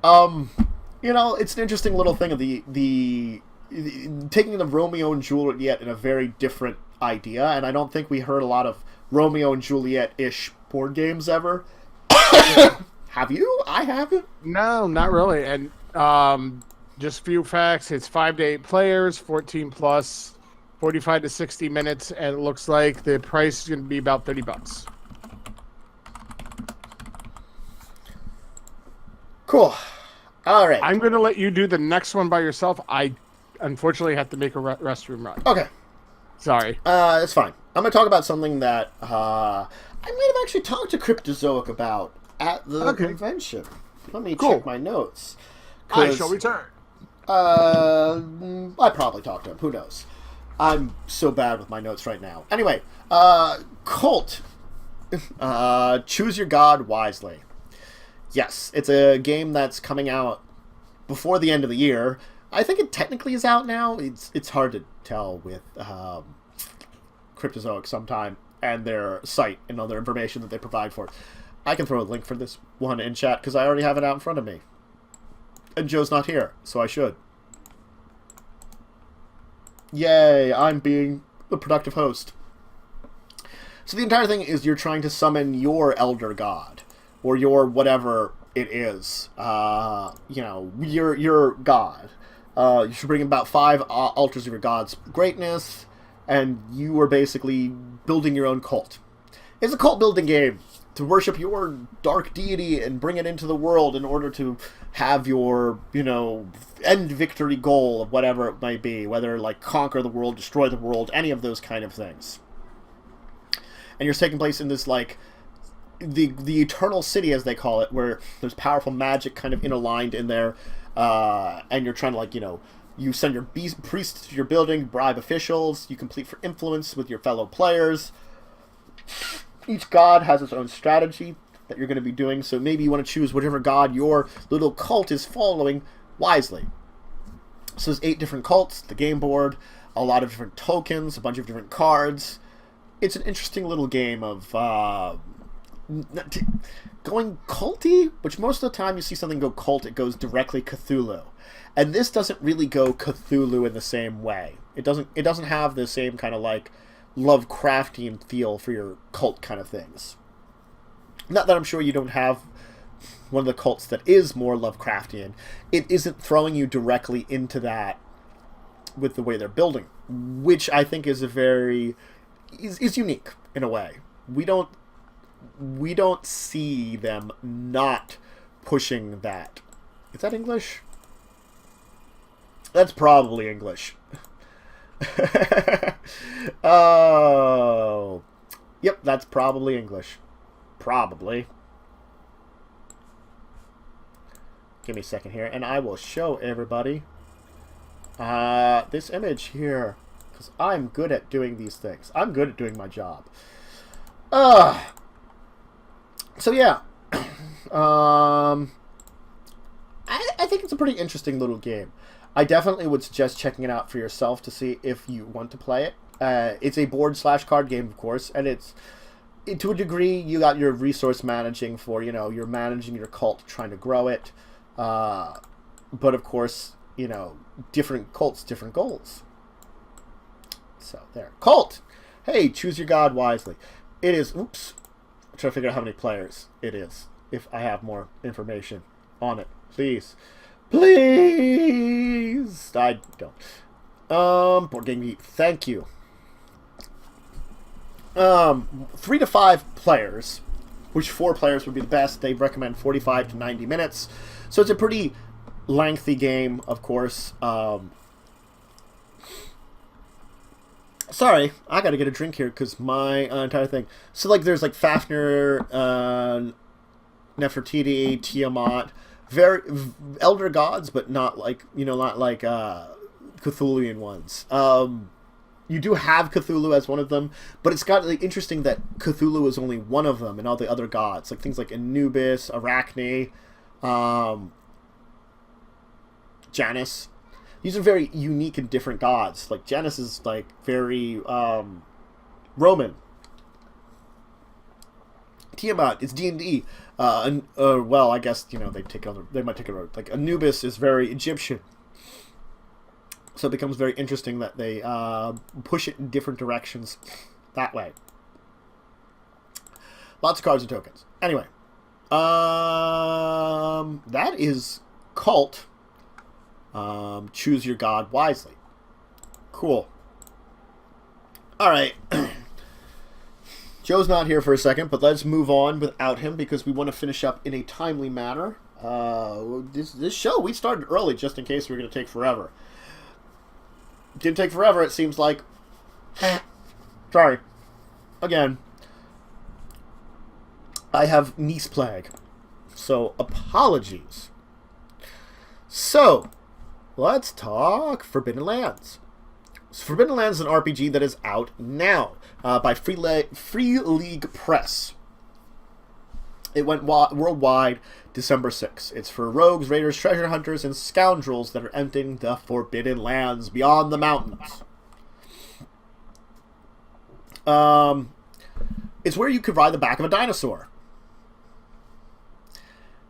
S1: it's an interesting little thing of the taking the Romeo and Juliet in a very different idea, and I don't think we heard a lot of Romeo and Juliet-ish board games ever. Have you? I haven't.
S2: No, not really. And just a few facts. It's 5 to 8 players, 14 plus, 45 to 60 minutes, and it looks like the price is going to be about $30.
S1: Cool. All right.
S2: I'm going to let you do the next one by yourself. I unfortunately have to make a restroom run.
S1: Okay.
S2: Sorry.
S1: It's fine. I'm going to talk about something that I might have actually talked to Cryptozoic about at the convention. Let me check my notes.
S2: I shall return.
S1: I probably talked to him. Who knows? I'm so bad with my notes right now. Anyway, Cult. Choose your god wisely. Yes, it's a game that's coming out before the end of the year. I think it technically is out now. It's hard to tell with Cryptozoic sometime and their site and other information that they provide for it. I can throw a link for this one in chat because I already have it out in front of me. And Joe's not here, so I should. Yay, I'm being the productive host. So the entire thing is you're trying to summon your elder god, or your whatever it is. Your god. You should bring about 5 altars of your god's greatness, and you are basically building your own cult. It's a cult building game to worship your dark deity and bring it into the world in order to have your, end victory goal of whatever it might be, whether like conquer the world, destroy the world, any of those kind of things. And you're taking place in this like the eternal city, as they call it, where there's powerful magic kind of interlined in there, and you're trying to you send your priests to your building, bribe officials, you complete for influence with your fellow players. Each god has its own strategy that you're going to be doing, so maybe you want to choose whatever god your little cult is following wisely. So there's 8 different cults, the game board, a lot of different tokens, a bunch of different cards. It's an interesting little game of going culty, which most of the time you see something go cult, it goes directly Cthulhu. And this doesn't really go Cthulhu in the same way. It doesn't have the same kind of like Lovecraftian feel for your cult kind of things. Not that I'm sure you don't have one of the cults that is more Lovecraftian. It isn't throwing you directly into that with the way they're building, which I think is is unique in a way. We don't see them not pushing that. Is that English? That's probably English. Oh. Yep, that's probably English. Probably. Give me a second here, and I will show everybody this image here. Because I'm good at doing these things. I'm good at doing my job. So yeah. I think it's a pretty interesting little game. I definitely would suggest checking it out for yourself to see if you want to play it. It's a board/card game, of course, and it's, to a degree, you got your resource managing for, you're managing your cult, trying to grow it. But of course, different cults, different goals. So there. Cult! Hey, choose your god wisely. It is, oops. I'm trying to figure out how many players it is, if I have more information on it. Please. Please! I don't. Board Game Geek, thank you. 3 to 5 players, which 4 players would be the best. They recommend 45 to 90 minutes. So it's a pretty lengthy game, of course. Sorry, I gotta get a drink here because my entire thing. So, like, there's like Fafnir, Nefertiti, Tiamat, very elder gods, but not like Cthulhuian ones. You do have Cthulhu as one of them, but it's got like interesting that Cthulhu is only one of them, and all the other gods, like things like Anubis, Arachne, Janus. These are very unique and different gods. Like Janus is like very Roman. Tiamat is D&D. Well, I guess they might take it. Like Anubis is very Egyptian. So it becomes very interesting that they push it in different directions that way. Lots of cards and tokens. Anyway, that is Cult. Choose your god wisely. Cool. All right. Joe's not here for a second, but let's move on without him because we want to finish up in a timely manner. This show, we started early just in case we were going to take forever. Didn't take forever, it seems like. Sorry. Again. I have niece plague. So, apologies. So, let's talk Forbidden Lands. Forbidden Lands is an RPG that is out now by Free League Press. It went worldwide, December 6th. It's for rogues, raiders, treasure hunters, and scoundrels that are entering the forbidden lands beyond the mountains. It's where you could ride the back of a dinosaur.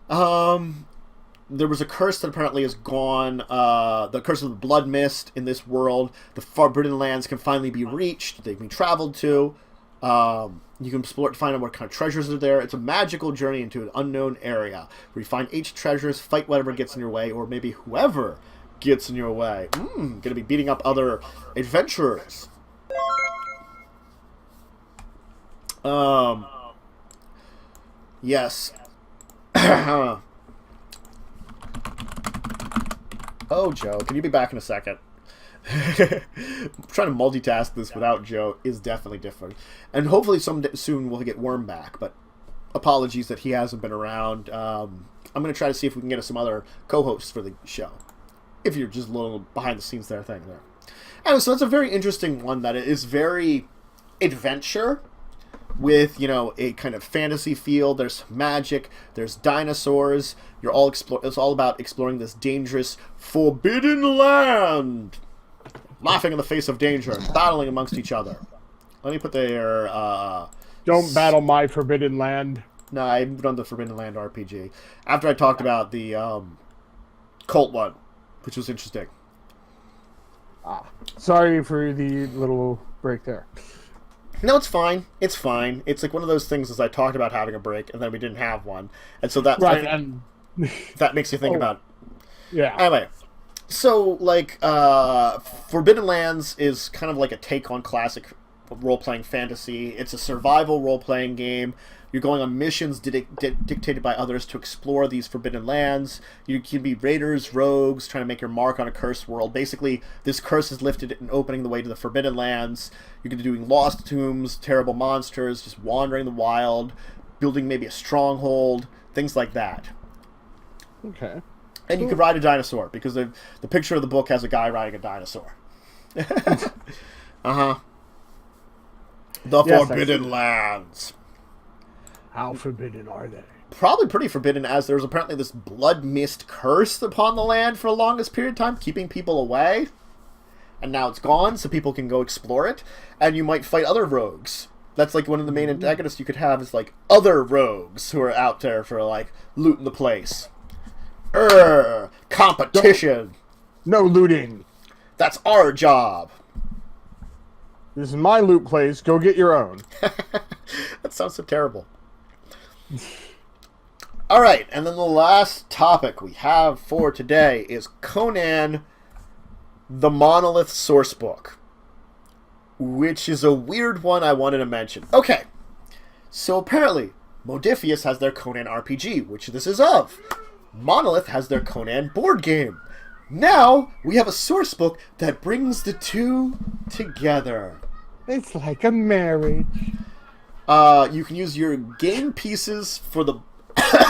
S1: There was a curse that apparently is gone. The curse of the blood mist in this world. The forbidden lands can finally be reached. They can be traveled to. You can explore it to find out what kind of treasures are there. It's a magical journey into an unknown area where you find ancient treasures, fight whatever gets in your way, or maybe whoever gets in your way. Gonna be beating up other adventurers. Yes. Oh, Joe, can you be back in a second? Trying to multitask this without Joe is definitely different. And hopefully soon we'll get Wyrm back, but apologies that he hasn't been around. I'm going to try to see if we can get some other co-hosts for the show. If you're just a little behind the scenes thing there. Anyway, so that's a very interesting one that is very adventure with, you know, a kind of fantasy feel. There's magic, there's dinosaurs. It's all about exploring this dangerous forbidden land. Laughing in the face of danger and battling amongst each other. Let me put their...
S2: Don't battle my forbidden land.
S1: No, I've done the Forbidden Land RPG. After I talked about the cult one, which was interesting.
S2: Sorry for the little break there.
S1: No, it's fine. It's fine. It's like one of those things as I talked about having a break, and then we didn't have one. And so that,
S2: right, and...
S1: that makes you think about it.
S2: Yeah.
S1: Anyway. So, like, Forbidden Lands is kind of like a take on classic role-playing fantasy. It's a survival role-playing game. You're going on missions dictated by others to explore these forbidden lands. You can be raiders, rogues, trying to make your mark on a cursed world. Basically, this curse is lifted and opening the way to the forbidden lands. You can be doing lost tombs, terrible monsters, just wandering the wild, building maybe a stronghold, things like that.
S2: Okay.
S1: And you could ride a dinosaur, because the picture of the book has a guy riding a dinosaur. Uh-huh. The
S2: Yes,
S1: Forbidden Lands.
S2: How forbidden are they?
S1: Probably pretty forbidden, as there's apparently this blood mist curse upon the land for the longest period of time, keeping people away. And now it's gone, so people can go explore it. And you might fight other rogues. That's like one of the main antagonists you could have is like other rogues who are out there for like looting the place. Competition.
S2: No looting.
S1: That's our job.
S2: This is my loot place. Go get your own.
S1: That sounds so terrible. Alright, and then the last topic we have for today is Conan the Monolith Sourcebook, which is a weird one I wanted to mention. Okay, so apparently Modiphius has their Conan RPG, which this is of. Monolith has their Conan board game. Now we have a source book that brings the two together.
S2: It's like a marriage.
S1: You can use your game pieces for the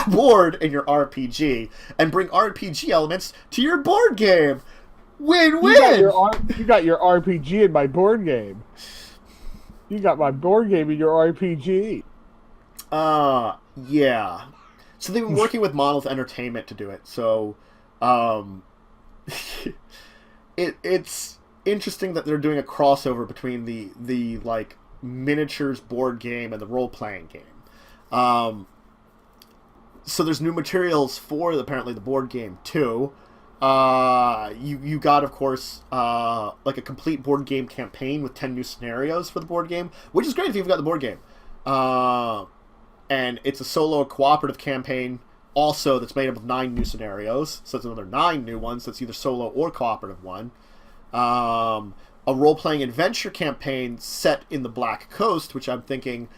S1: board in your RPG and bring RPG elements to your board game. Win-win!
S2: You got your RPG in my board game. You got my board game in your RPG.
S1: Yeah. So they've been working with Monolith Entertainment to do it. So, it's interesting that they're doing a crossover between the like miniatures board game and the role playing game. So there's new materials for apparently the board game too. You got, of course, like a complete board game campaign with 10 new scenarios for the board game, which is great if you've got the board game. And it's a solo cooperative campaign also that's made up of 9 new scenarios. So it's another 9 new ones that's either solo or cooperative one. A role-playing adventure campaign set in the Black Coast, which I'm thinking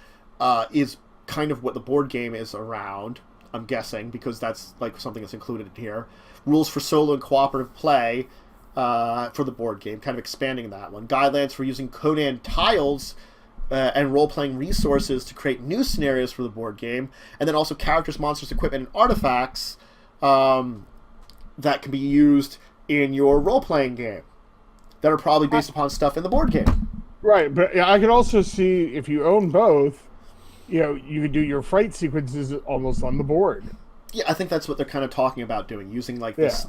S1: is kind of what the board game is around, I'm guessing, because that's like something that's included in here. Rules for solo and cooperative play for the board game, kind of expanding that one. Guidelines for using Conan tiles and role-playing resources to create new scenarios for the board game, and then also characters, monsters, equipment, and artifacts that can be used in your role-playing game that are probably based upon stuff in the board game.
S2: Right, but I can also see if you own both, you know, you could do your fight sequences almost on the board.
S1: Yeah, I think that's what they're kind of talking about doing, using like this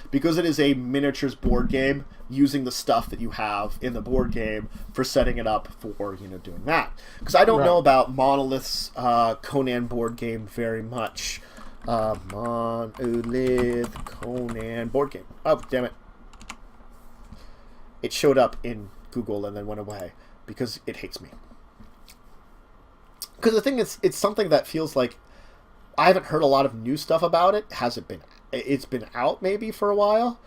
S1: because it is a miniatures board game, using the stuff that you have in the board game for setting it up for doing that. Because I don't know about Monolith's Conan board game very much. Monolith Conan board game. Oh, damn it! It showed up in Google and then went away because it hates me. Because the thing is, it's something that feels like I haven't heard a lot of new stuff about it. It's been out maybe for a while.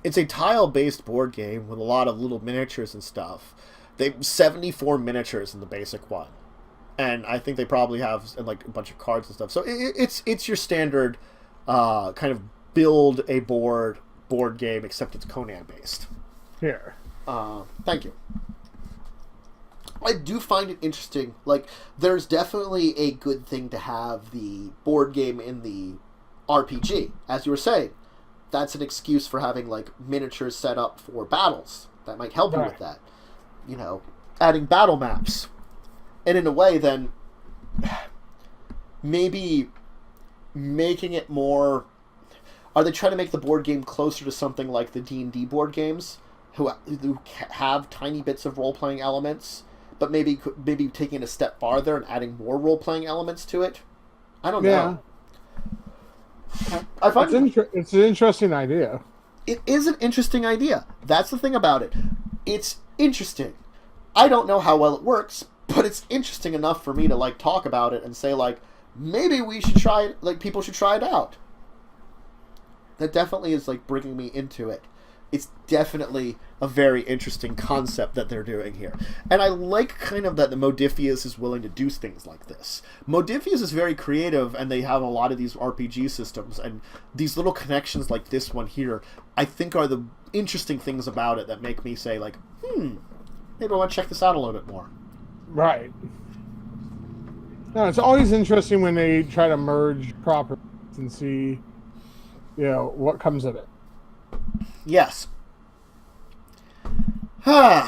S1: It's a tile-based board game with a lot of little miniatures and stuff. They 74 miniatures in the basic one, and I think they probably have like a bunch of cards and stuff. So it's your standard kind of build a board game, except it's Conan based.
S2: Here.
S1: Thank you. I do find it interesting. Like, there's definitely a good thing to have the board game in the RPG. As you were saying, that's an excuse for having, like, miniatures set up for battles. That might help you with that. Adding battle maps. And in a way, then, maybe making it more... Are they trying to make the board game closer to something like the D&D board games? Who have tiny bits of role-playing elements, but maybe taking it a step farther and adding more role-playing elements to it. I don't know. I find
S2: it's an interesting idea.
S1: It is an interesting idea. That's the thing about it. It's interesting. I don't know how well it works, but it's interesting enough for me to like talk about it and say like maybe we should try it. Like people should try it out. That definitely is like bringing me into it. It's definitely a very interesting concept that they're doing here. And I like kind of that the Modifius is willing to do things like this. Modifius is very creative, and they have a lot of these RPG systems, and these little connections like this one here, I think are the interesting things about it that make me say, like, maybe I want to check this out a little bit more.
S2: Right. No, it's always interesting when they try to merge properties and see, what comes of it.
S1: Yes. All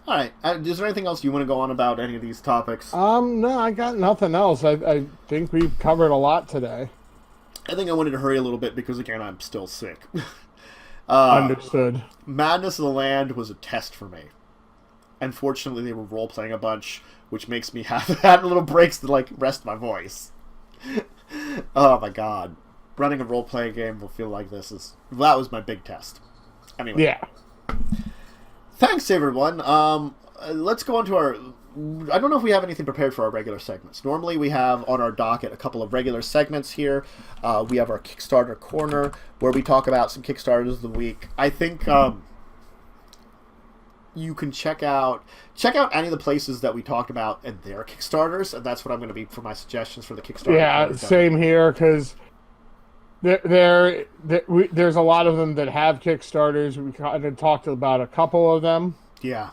S1: right. Is there anything else you want to go on about any of these topics?
S2: No, I got nothing else. I think we've covered a lot today.
S1: I think I wanted to hurry a little bit because, again, I'm still sick.
S2: Understood.
S1: Madness of the Land was a test for me. Unfortunately, they were role-playing a bunch, which makes me have had little breaks to, like, rest my voice. Oh, my God. Running a role-playing game will feel like this that was my big test. Anyway.
S2: Yeah.
S1: Thanks, everyone. Let's go on to our... I don't know if we have anything prepared for our regular segments. Normally, we have on our docket a couple of regular segments here. We have our Kickstarter Korner, where we talk about some Kickstarters of the week. I think you can check out any of the places that we talked about and their Kickstarters, and that's what I'm going to be for my suggestions for the Kickstarter.
S2: Yeah, same here, because... There's a lot of them that have Kickstarters. We kind of talked about a couple of them.
S1: Yeah.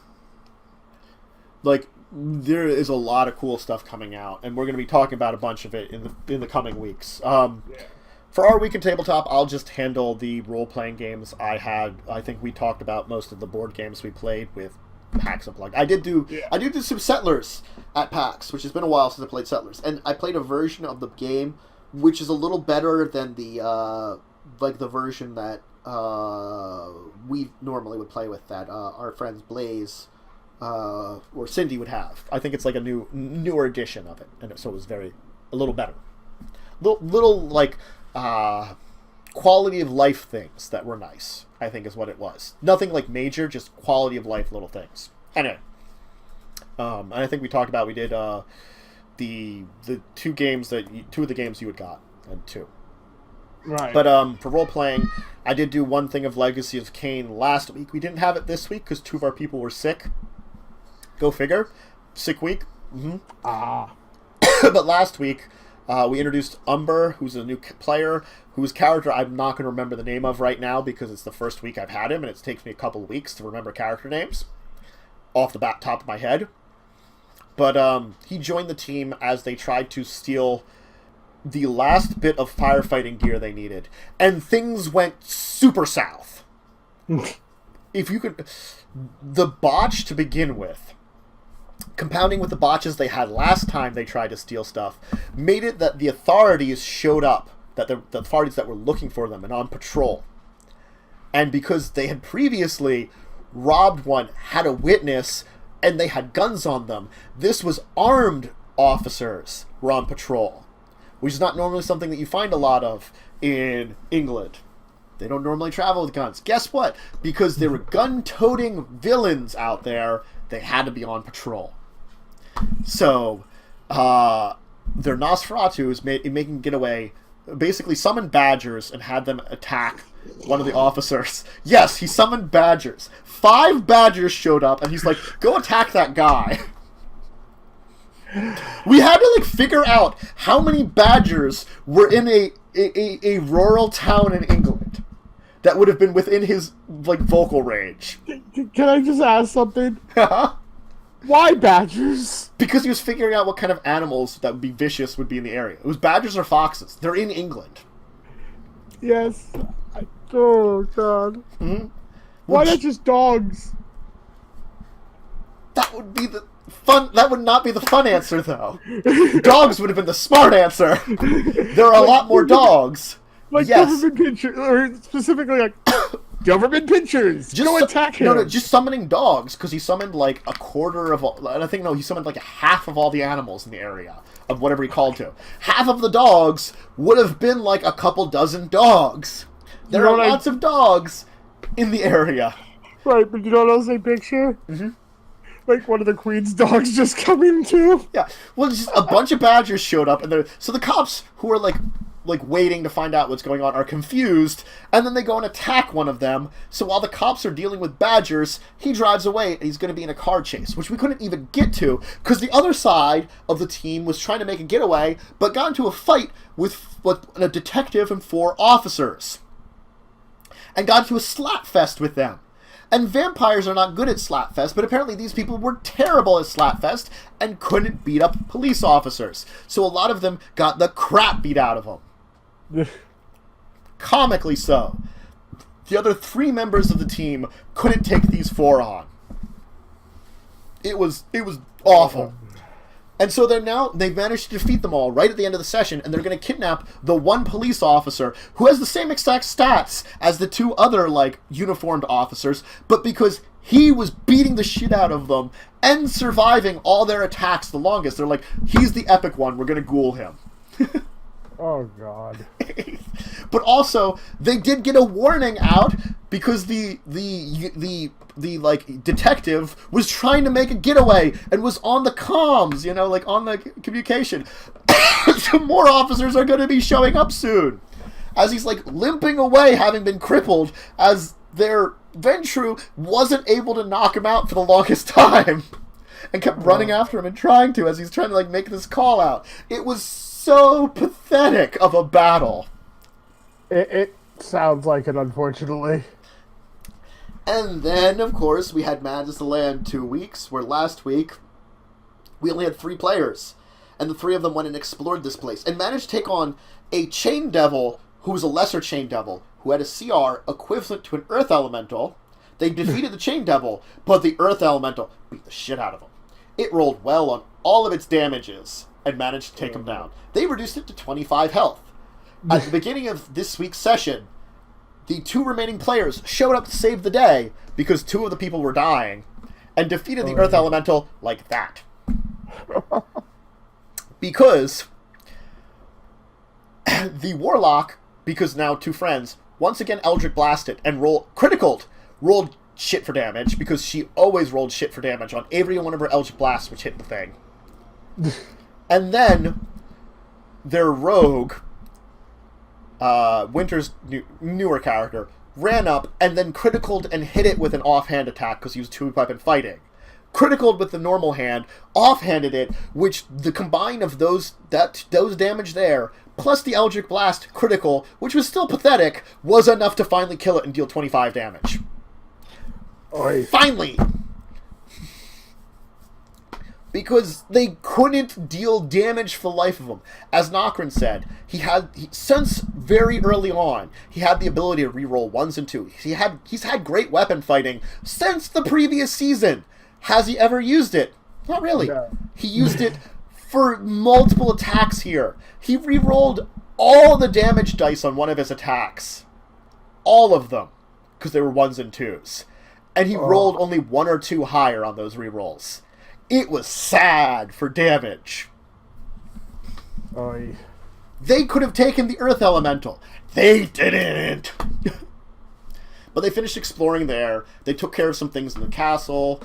S1: Like, there is a lot of cool stuff coming out, and we're going to be talking about a bunch of it in the coming weeks. For our week in tabletop, I'll just handle the role-playing games I had. I think we talked about most of the board games we played with PAX Unplugged. I did do some Settlers at PAX, which has been a while since I played Settlers, and I played a version of the game which is a little better than the the version that we normally would play with, that our friends Blaze or Cindy would have. I think it's like a newer edition of it, and so it was a little better. Little like quality of life things that were nice, I think is what it was. Nothing like major, just quality of life little things. Anyway, and I think we talked about, we did the two of the games you had got, and two.
S2: Right.
S1: But for role playing, I did do one thing of Legacy of Kain last week. We didn't have it this week because two of our people were sick. Go figure. Sick week. Mm-hmm. But last week, we introduced Umber, who's a new player, whose character I'm not going to remember the name of right now because it's the first week I've had him, and it takes me a couple of weeks to remember character names off the top of my head. But he joined the team as they tried to steal the last bit of firefighting gear they needed. And things went super south. If you could... The botch to begin with compounding with the botches they had last time they tried to steal stuff, made it that the authorities showed up, that the authorities that were looking for them and on patrol. And because they had previously robbed one, had a witness, and they had guns on them, this was armed officers were on patrol, which is not normally something that you find a lot of in England. They don't normally travel with guns. Guess what? Because there were gun-toting villains out there, they had to be on patrol. So, their Nosferatu is making getaway, basically summoned badgers and had them attack one of the officers. Yes, he summoned badgers. 5 badgers showed up, and he's like, go attack that guy. We had to, like, figure out how many badgers were in a rural town in England that would have been within his, like, vocal range.
S2: Can I just ask something? Why badgers?
S1: Because he was figuring out what kind of animals that would be vicious would be in the area. It was badgers or foxes. They're in England.
S2: Yes. Oh, God.
S1: Mm-hmm.
S2: Why not just dogs?
S1: That would be the fun. That would not be the fun answer, though. Dogs would have been the smart answer. There are a lot more dogs.
S2: Like
S1: yes.
S2: government pictures, or specifically like government pictures. Just attack him.
S1: No, just summoning dogs, because he summoned like a quarter of all. I think, no, he summoned like half of all the animals in the area of whatever he called to. Half of the dogs would have been like a couple dozen dogs. There are lots of dogs in the area.
S2: Right, but you know what else I picture?
S1: Mm-hmm.
S2: Like one of the Queen's dogs just coming too.
S1: Yeah, well, just a bunch of badgers showed up, and so the cops who are like waiting to find out what's going on are confused, and then they go and attack one of them. So while the cops are dealing with badgers, he drives away, and he's going to be in a car chase, which we couldn't even get to because the other side of the team was trying to make a getaway, but got into a fight with a detective and 4 officers, and got into a slapfest with them. And vampires are not good at slapfest, but apparently these people were terrible at slapfest and couldn't beat up police officers. So a lot of them got the crap beat out of them. Comically so. The other 3 members of the team couldn't take these 4 on. It was awful. And so they've managed to defeat them all right at the end of the session, and they're going to kidnap the one police officer who has the same exact stats as the 2 other, like, uniformed officers, but because he was beating the shit out of them and surviving all their attacks the longest, they're like, he's the epic one, we're going to ghoul him.
S2: Oh, God.
S1: But also, they did get a warning out because the detective was trying to make a getaway and was on the comms, like on the communication. Some more officers are going to be showing up soon. As he's like limping away, having been crippled, as their Ventru wasn't able to knock him out for the longest time. And kept running after him and trying to as he's trying to like make this call out. It was so pathetic of a battle.
S2: It sounds like it, unfortunately.
S1: And then, of course, we had Madness of the Land 2 weeks, where last week we only had 3 players. And the 3 of them went and explored this place. And managed to take on a Chain Devil, who was a lesser Chain Devil, who had a CR equivalent to an Earth Elemental. They defeated the Chain Devil, but the Earth Elemental beat the shit out of him. It rolled well on all of its damages and managed to take him down. They reduced it to 25 health. At the beginning of this week's session, the 2 remaining players showed up to save the day because 2 of the people were dying and defeated the Earth Elemental like that. Because the Warlock, because now 2 friends, once again Eldritch Blasted and rolled shit for damage because she always rolled shit for damage on every one of her Eldritch Blasts which hit the thing. And then their rogue, Winter's newer character, ran up and then criticaled and hit it with an offhand attack because he was too weapon fighting. Criticaled with the normal hand, offhanded it, which the combine of those damage there, plus the Eldritch Blast critical, which was still pathetic, was enough to finally kill it and deal 25 damage.
S2: Oy.
S1: Finally! Because they couldn't deal damage for the life of him. As Nokrin said, since very early on, he had the ability to reroll 1s and 2s. He's had great weapon fighting since the previous season. Has he ever used it? Not really.
S2: No.
S1: He used it for multiple attacks here. He re-rolled all the damage dice on one of his attacks. All of them. Because they were 1s and 2s. And he rolled only 1 or 2 higher on those re-rolls. It was sad for damage.
S2: Oy.
S1: They could have taken the Earth Elemental. They didn't. But they finished exploring there. They took care of some things in the castle.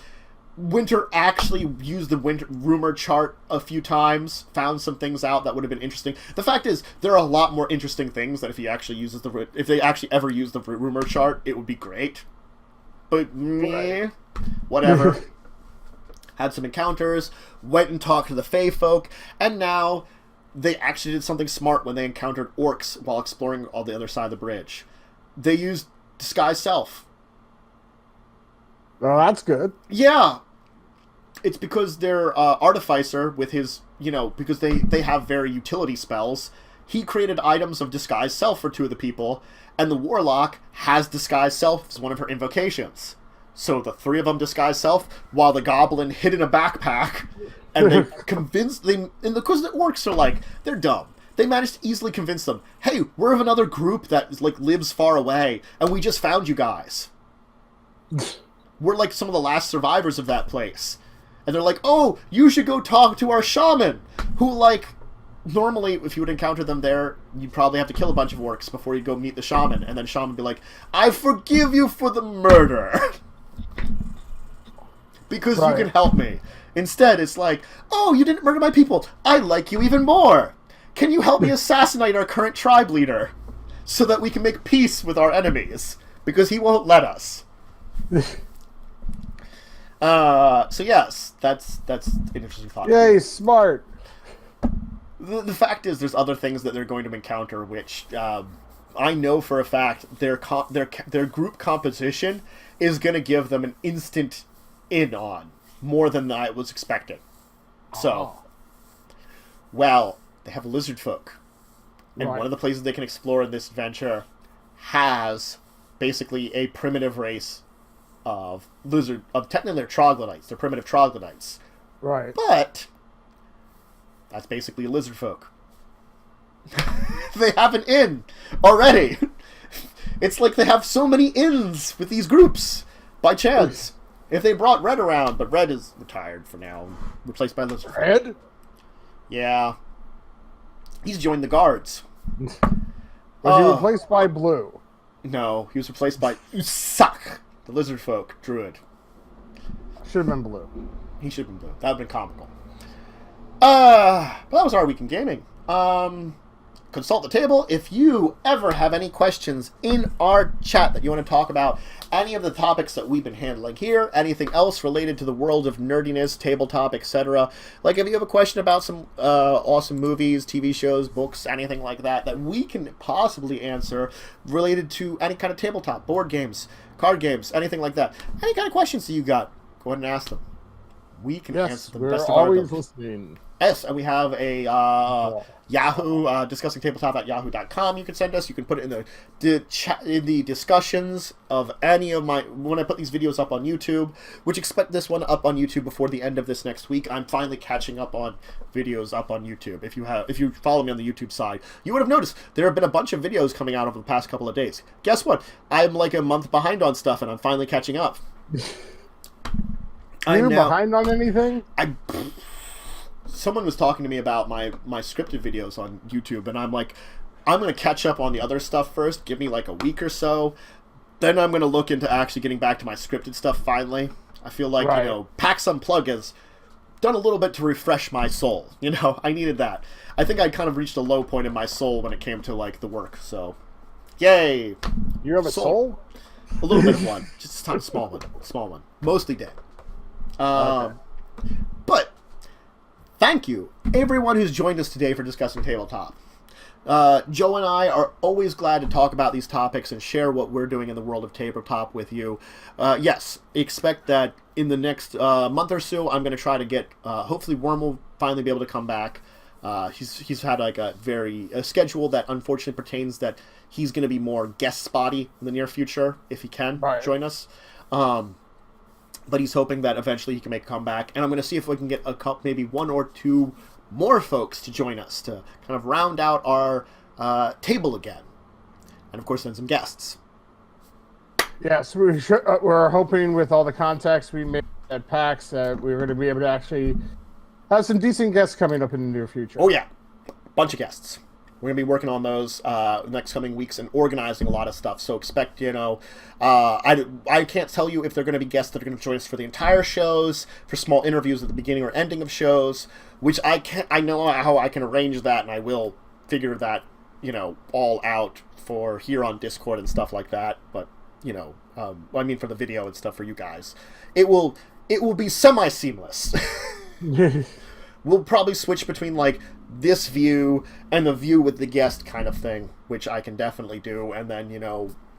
S1: Winter actually used the rumor chart a few times, found some things out that would have been interesting. The fact is, there are a lot more interesting things that if they actually ever use the rumor chart, it would be great. But meh, whatever. Had some encounters, went and talked to the Fae folk, and now they actually did something smart when they encountered orcs while exploring all the other side of the bridge. They used disguise self.
S2: Oh, that's good.
S1: Yeah. It's because their artificer with his, because they have very utility spells, he created items of disguise self for 2 of the people, and the warlock has disguise self as one of her invocations. So the 3 of them disguise self, while the goblin hid in a backpack, and they convinced them, and because the orcs are they're dumb. They managed to easily convince them, hey, we're of another group that lives far away, and we just found you guys. We're some of the last survivors of that place. And they're like, oh, you should go talk to our shaman, who normally, if you would encounter them there, you'd probably have to kill a bunch of orcs before you go meet the shaman, and then the shaman would be like, I forgive you for the murder. Because you can help me. Instead, it's oh, you didn't murder my people. I like you even more. Can you help me assassinate our current tribe leader so that we can make peace with our enemies? Because he won't let us. So yes, that's an interesting thought.
S2: Yay, smart.
S1: The fact is, there's other things that they're going to encounter, which I know for a fact their group composition is going to give them an instant in on, more than I was expecting. So, well, they have lizard folk, and one of the places they can explore in this adventure has basically a primitive race of technically they're troglodytes. They're primitive troglodytes.
S2: Right.
S1: But that's basically a lizard folk. They have an inn already. It's like they have so many inns with these groups by chance. If they brought Red around, but Red is retired for now, replaced by lizard folk.
S2: Red?
S1: Yeah. He's joined the guards.
S2: Was he replaced by Blue?
S1: No, he was replaced by Usak, the lizard folk druid.
S2: Should have been Blue.
S1: He should have been Blue. That would have been comical. But that was our week in gaming. Consult the table. If you ever have any questions in our chat that you want to talk about, any of the topics that we've been handling here, anything else related to the world of nerdiness, tabletop, etc. If you have a question about some awesome movies, TV shows, books, anything like that, that we can possibly answer related to any kind of tabletop, board games, card games, anything like that. Any kind of questions that you got, go ahead and ask them. We can answer the best of our ability.
S2: We're always listening.
S1: Yes, and we have a Yahoo, discussingtabletop@yahoo.com. You can send us. You can put it in the chat, in the discussions of any of my, when I put these videos up on YouTube, which expect this one up on YouTube before the end of this next week. I'm finally catching up on videos up on YouTube. If you follow me on the YouTube side, you would have noticed there have been a bunch of videos coming out over the past couple of days. Guess what? I'm a month behind on stuff, and I'm finally catching up.
S2: You're behind on anything?
S1: Someone was talking to me about my scripted videos on YouTube, and I'm like, I'm going to catch up on the other stuff first. Give me a week or so. Then I'm going to look into actually getting back to my scripted stuff finally. I feel like, PAX Unplug has done a little bit to refresh my soul. I needed that. I think I kind of reached a low point in my soul when it came to, the work, so. Yay!
S2: You have a soul?
S1: A little bit of one. Just a small one. Small one. Mostly dead.
S2: Okay.
S1: But thank you, everyone who's joined us today for Discussing Tabletop. Joe and I are always glad to talk about these topics and share what we're doing in the world of tabletop with you. Yes, expect that in the next month or so, I'm going to try to get, hopefully Wyrm will finally be able to come back. He's had a schedule that unfortunately pertains that he's going to be more guest spotty in the near future, if he can join us. but he's hoping that eventually he can make a comeback. And I'm going to see if we can get a couple, maybe one or two more folks to join us to kind of round out our table again. And, of course, then some guests.
S2: Yes, we're hoping with all the contacts we made at PAX that we're going to be able to actually have some decent guests coming up in the near future.
S1: Oh, yeah. Bunch of guests. We're going to be working on those next coming weeks and organizing a lot of stuff. So expect, I can't tell you if they're going to be guests that are going to join us for the entire shows, for small interviews at the beginning or ending of shows, which I know how I can arrange that, and I will figure that, all out for here on Discord and stuff like that. But, for the video and stuff for you guys. It will be semi-seamless. We'll probably switch between, this view and the view with the guest kind of thing, which I can definitely do. And then,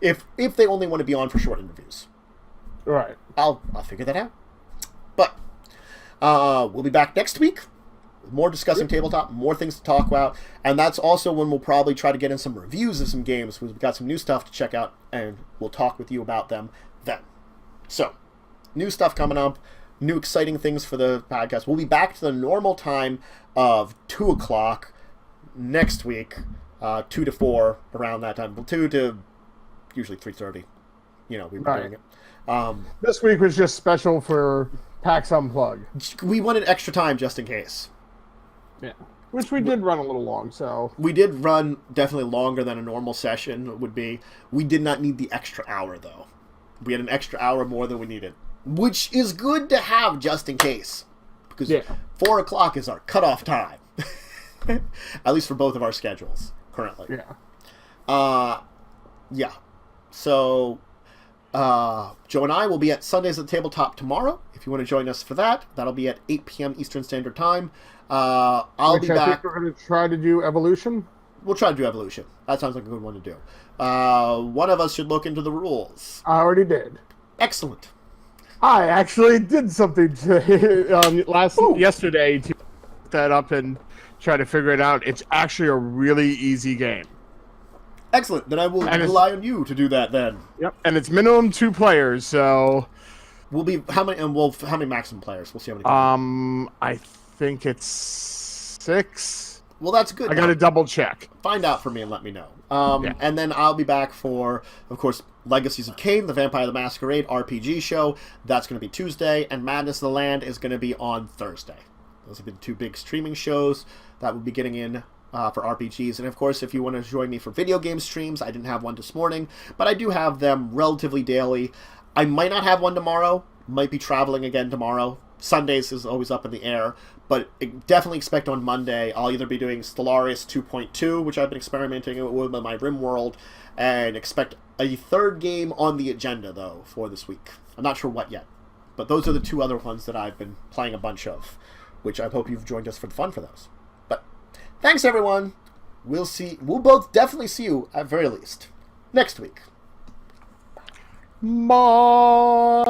S1: if they only want to be on for short interviews.
S2: Right.
S1: I'll figure that out. But we'll be back next week. More Discussing Tabletop, more things to talk about. And that's also when we'll probably try to get in some reviews of some games. We've got some new stuff to check out, and we'll talk with you about them then. So, new stuff coming up. New exciting things for the podcast. We'll be back to the normal time of 2 o'clock next week, 2 to 4, around that time. Well, 2 to usually 3:30. We've been doing it.
S2: This week was just special for PAX Unplugged.
S1: We wanted extra time just in case.
S2: Yeah. Which we did run a little long, so...
S1: We did run definitely longer than a normal session would be. We did not need the extra hour, though. We had an extra hour more than we needed. Which is good to have just in case. Because 4 o'clock is our cutoff time. At least for both of our schedules, currently.
S2: Yeah.
S1: So, Joe and I will be at Sundays at the Tabletop tomorrow. If you want to join us for that, that'll be at 8 p.m. Eastern Standard Time. I'll be back.
S2: I think we're going to try to do Evolution.
S1: We'll try to do Evolution. That sounds like a good one to do. One of us should look into the rules.
S2: I already did.
S1: Excellent.
S2: I actually did something yesterday to look that up and try to figure it out. It's actually a really easy game.
S1: Excellent. Then I will rely on you to do that then.
S2: Yep. And it's minimum 2 players, so
S1: we'll be how many maximum players? We'll see how many.
S2: I think it's 6.
S1: Well, that's good.
S2: I got to double check.
S1: Find out for me and let me know. And then I'll be back for, of course, Legacies of Kain, the Vampire the Masquerade RPG show. That's going to be Tuesday, and Madness of the Land is going to be on Thursday. Those have been 2 big streaming shows that we'll be getting in for RPGs. And, of course, if you want to join me for video game streams, I didn't have one this morning, but I do have them relatively daily. I might not have one tomorrow. Might be traveling again tomorrow. Sundays is always up in the air, but definitely expect on Monday I'll either be doing Stellaris 2.2, which I've been experimenting with my Rim World, and expect a 3rd game on the agenda, though, for this week. I'm not sure what yet, but those are the 2 other ones that I've been playing a bunch of, which I hope you've joined us for the fun for those. But thanks, everyone. We'll both definitely see you, at very least, next week.
S2: Bye.